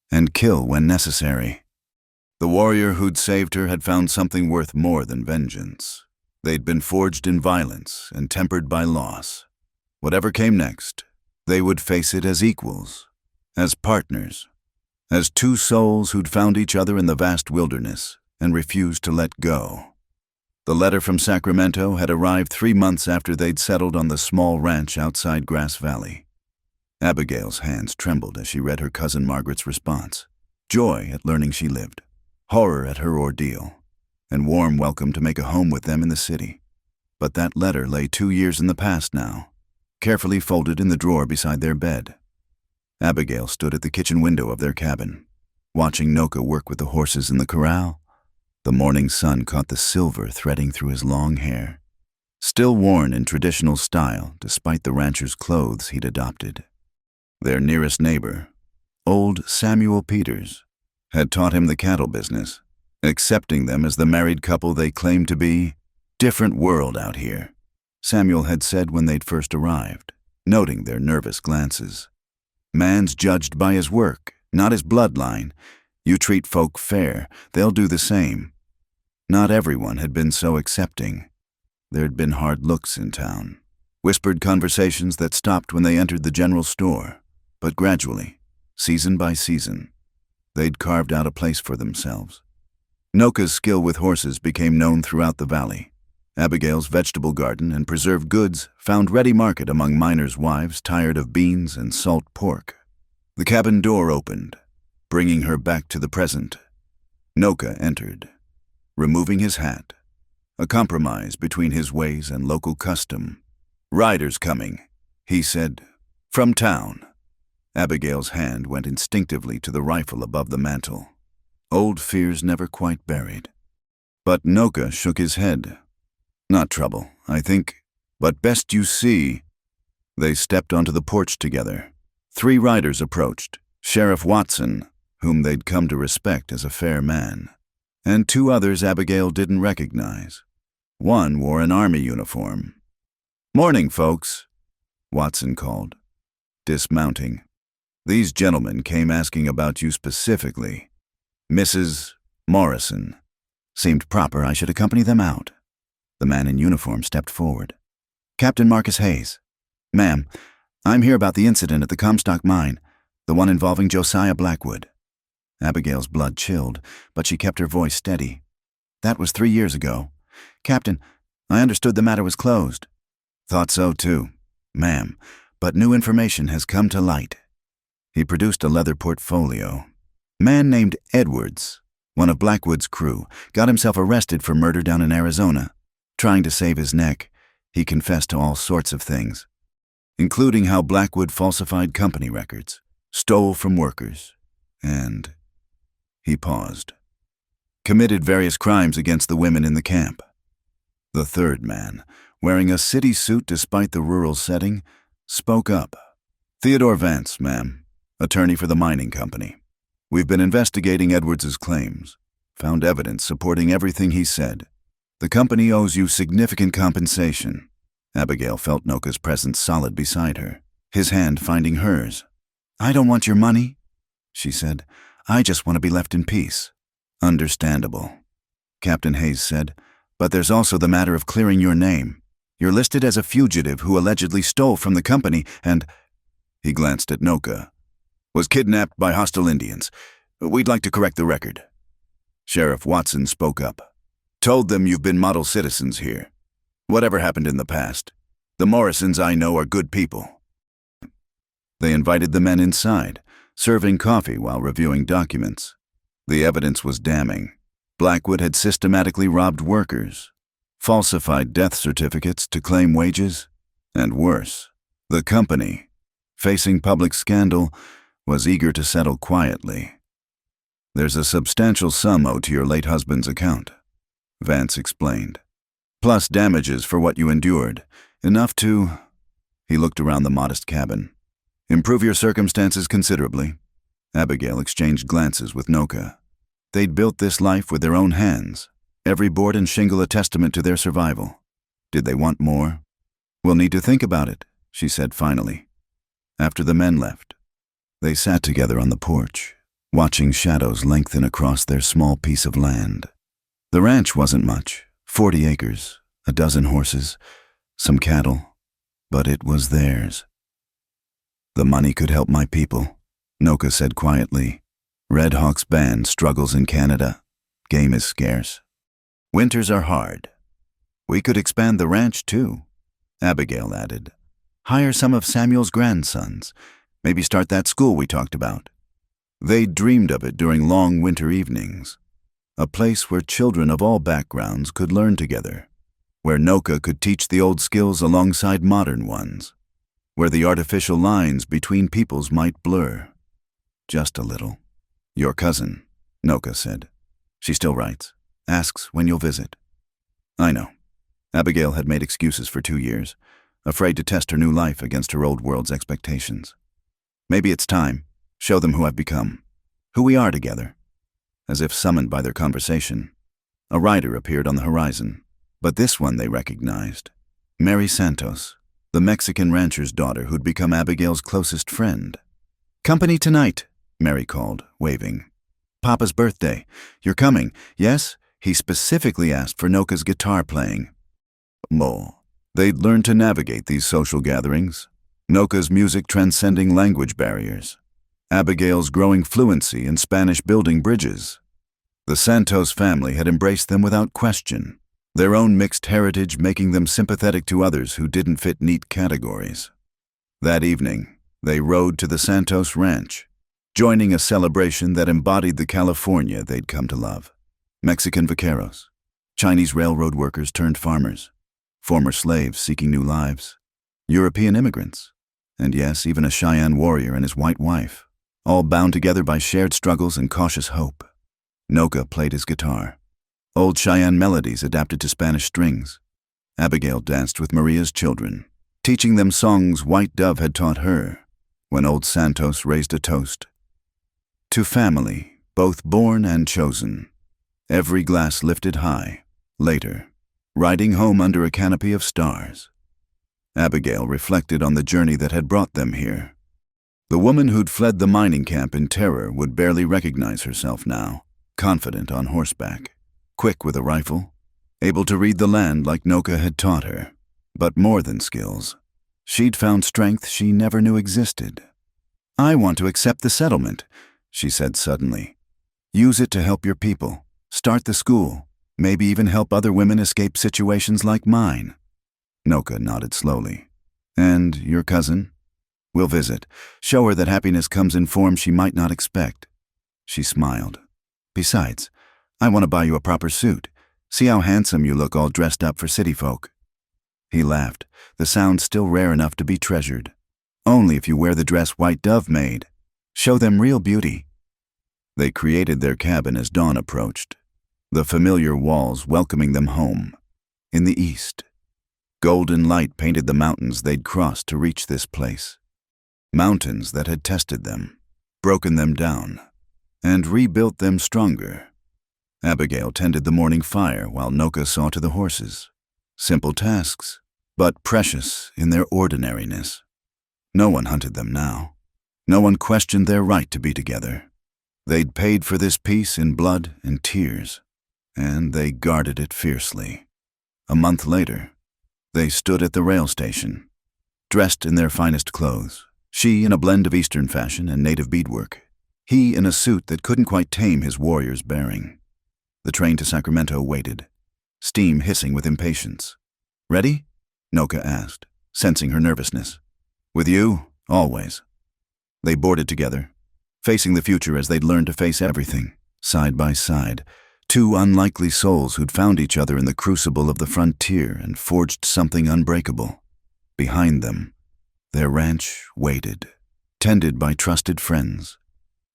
and kill when necessary. The warrior who'd saved her had found something worth more than vengeance. They'd been forged in violence and tempered by loss. Whatever came next, they would face it as equals, as partners, as 2 souls who'd found each other in the vast wilderness and refused to let go. The letter from Sacramento had arrived 3 months after they'd settled on the small ranch outside Grass Valley. Abigail's hands trembled as she read her cousin Margaret's response. Joy at learning she lived, horror at her ordeal, and warm welcome to make a home with them in the city. But that letter lay 2 years in the past now, carefully folded in the drawer beside their bed. Abigail stood at the kitchen window of their cabin, watching Noka work with the horses in the corral. The morning sun caught the silver threading through his long hair, still worn in traditional style despite the rancher's clothes he'd adopted. Their nearest neighbor, old Samuel Peters, had taught him the cattle business, accepting them as the married couple they claimed to be. Different world out here. Samuel had said when they'd first arrived, noting their nervous glances. "Man's judged by his work, not his bloodline. You treat folk fair, they'll do the same." Not everyone had been so accepting. There'd been hard looks in town, whispered conversations that stopped when they entered the general store, but gradually, season by season, they'd carved out a place for themselves. Noka's skill with horses became known throughout the valley. Abigail's vegetable garden and preserved goods found ready market among miners' wives tired of beans and salt pork. The cabin door opened, bringing her back to the present. Noka entered, removing his hat, a compromise between his ways and local custom. "Riders coming," he said. "From town." Abigail's hand went instinctively to the rifle above the mantel. Old fears never quite buried. But Noka shook his head. "Not trouble, I think, but best you see." They stepped onto the porch together. 3 riders approached, Sheriff Watson, whom they'd come to respect as a fair man, and 2 others Abigail didn't recognize. One wore an army uniform. "Morning, folks," Watson called, dismounting. "These gentlemen came asking about you specifically. Mrs. Morrison. Seemed proper I should accompany them out." The man in uniform stepped forward. "Captain Marcus Hayes. Ma'am, I'm here about the incident at the Comstock mine, the one involving Josiah Blackwood." Abigail's blood chilled, but she kept her voice steady. "That was 3 years ago. Captain, I understood the matter was closed." "Thought so too, ma'am, but new information has come to light." He produced a leather portfolio. "Man named Edwards, one of Blackwood's crew, got himself arrested for murder down in Arizona. Trying to save his neck, he confessed to all sorts of things, including how Blackwood falsified company records, stole from workers, and," he paused, "committed various crimes against the women in the camp." The third man, wearing a city suit despite the rural setting, spoke up. "Theodore Vance, ma'am, attorney for the mining company. We've been investigating Edwards's claims, found evidence supporting everything he said. The company owes you significant compensation." Abigail felt Noka's presence solid beside her, his hand finding hers. "I don't want your money," she said. "I just want to be left in peace." "Understandable," Captain Hayes said, "but there's also the matter of clearing your name. You're listed as a fugitive who allegedly stole from the company and," he glanced at Noka, "was kidnapped by hostile Indians. We'd like to correct the record." Sheriff Watson spoke up. "Told them you've been model citizens here. Whatever happened in the past, the Morrisons I know are good people." They invited the men inside, serving coffee while reviewing documents. The evidence was damning. Blackwood had systematically robbed workers, falsified death certificates to claim wages, and worse, the company, facing public scandal, was eager to settle quietly. "There's a substantial sum owed to your late husband's account," Vance explained, "plus damages for what you endured, enough to," he looked around the modest cabin, "improve your circumstances considerably." Abigail exchanged glances with Noka. They'd built this life with their own hands, every board and shingle a testament to their survival. Did they want more? "We'll need to think about it," she said finally. After the men left, they sat together on the porch, watching shadows lengthen across their small piece of land. The ranch wasn't much, 40 acres, a dozen horses, some cattle, but it was theirs. "The money could help my people," Noka said quietly. "Red Hawk's band struggles in Canada. Game is scarce. Winters are hard. We could expand the ranch too," Abigail added. "Hire some of Samuel's grandsons. Maybe start that school we talked about." They dreamed of it during long winter evenings. A place where children of all backgrounds could learn together, where Noka could teach the old skills alongside modern ones, where the artificial lines between peoples might blur. Just a little. "Your cousin," Noka said. "She still writes. Asks when you'll visit." "I know." Abigail had made excuses for 2 years, afraid to test her new life against her old world's expectations. "Maybe it's time. Show them who I've become. Who we are together." As if summoned by their conversation, a rider appeared on the horizon, but this one they recognized. Mary Santos, the Mexican rancher's daughter who'd become Abigail's closest friend. "Company tonight," Mary called, waving. "Papa's birthday. You're coming, yes?" He specifically asked for Noka's guitar playing. They'd learned to navigate these social gatherings, Noka's music transcending language barriers, Abigail's growing fluency in Spanish building bridges. The Santos family had embraced them without question, their own mixed heritage making them sympathetic to others who didn't fit neat categories. That evening, they rode to the Santos ranch, joining a celebration that embodied the California they'd come to love. Mexican vaqueros, Chinese railroad workers turned farmers, former slaves seeking new lives, European immigrants, and yes, even a Cheyenne warrior and his white wife, all bound together by shared struggles and cautious hope. Noka played his guitar, old Cheyenne melodies adapted to Spanish strings. Abigail danced with Maria's children, teaching them songs White Dove had taught her, when old Santos raised a toast. To family, both born and chosen, every glass lifted high, later, riding home under a canopy of stars. Abigail reflected on the journey that had brought them here. The woman who'd fled the mining camp in terror would barely recognize herself now, confident on horseback, quick with a rifle, able to read the land like Noka had taught her. But more than skills, she'd found strength she never knew existed. "I want to accept the settlement," she said suddenly. "Use it to help your people, start the school, maybe even help other women escape situations like mine." Noka nodded slowly. "And your cousin?" "We'll visit. Show her that happiness comes in forms she might not expect." She smiled. "Besides, I want to buy you a proper suit. See how handsome you look all dressed up for city folk." He laughed, the sound still rare enough to be treasured. "Only if you wear the dress White Dove made. Show them real beauty." They created their cabin as dawn approached, the familiar walls welcoming them home. In the east, golden light painted the mountains they'd crossed to reach this place. Mountains that had tested them, broken them down, and rebuilt them stronger. Abigail tended the morning fire while Noka saw to the horses. Simple tasks, but precious in their ordinariness. No one hunted them now. No one questioned their right to be together. They'd paid for this peace in blood and tears, and they guarded it fiercely. A month later, they stood at the rail station, dressed in their finest clothes, she in a blend of Eastern fashion and native beadwork, he in a suit that couldn't quite tame his warrior's bearing. The train to Sacramento waited, steam hissing with impatience. "Ready?" Noka asked, sensing her nervousness. "With you, always." They boarded together, facing the future as they'd learned to face everything, side by side, two unlikely souls who'd found each other in the crucible of the frontier and forged something unbreakable. Behind them, their ranch waited, tended by trusted friends.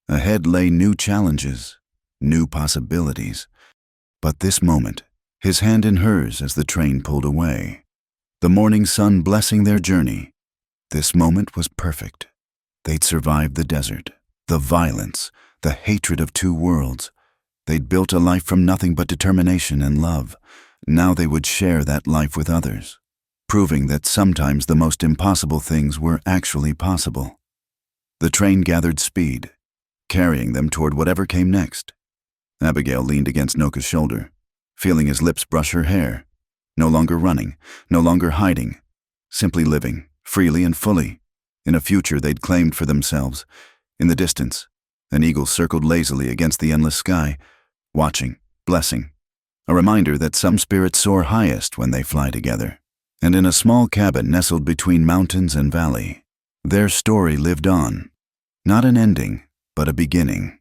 Ahead lay new challenges, new possibilities. But this moment, his hand in hers as the train pulled away, the morning sun blessing their journey, this moment was perfect. They'd survived the desert, the violence, the hatred of two worlds. They'd built a life from nothing but determination and love. Now they would share that life with others, proving that sometimes the most impossible things were actually possible. The train gathered speed, carrying them toward whatever came next. Abigail leaned against Noka's shoulder, feeling his lips brush her hair. No longer running, no longer hiding, simply living, freely and fully, in a future they'd claimed for themselves. In the distance, an eagle circled lazily against the endless sky, watching, blessing, a reminder that some spirits soar highest when they fly together. And in a small cabin nestled between mountains and valley, their story lived on, not an ending, but a beginning.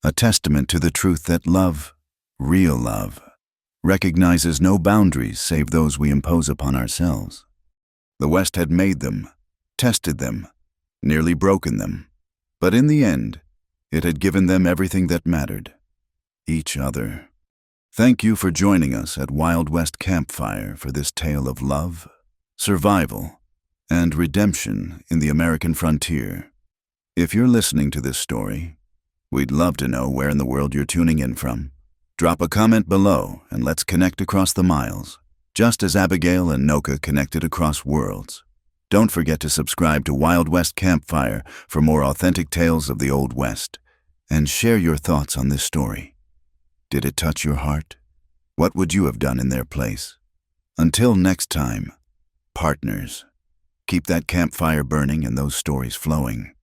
A testament to the truth that love, real love, recognizes no boundaries save those we impose upon ourselves. The West had made them, tested them, nearly broken them, but in the end, it had given them everything that mattered, each other. Thank you for joining us at Wild West Campfire for this tale of love, survival, and redemption in the American frontier. If you're listening to this story, we'd love to know where in the world you're tuning in from. Drop a comment below and let's connect across the miles. just as Abigail and Noka connected across worlds. Don't forget to subscribe to Wild West Campfire for more authentic tales of the Old West, and share your thoughts on this story. Did it touch your heart? What would you have done in their place? Until next time, partners, keep that campfire burning and those stories flowing.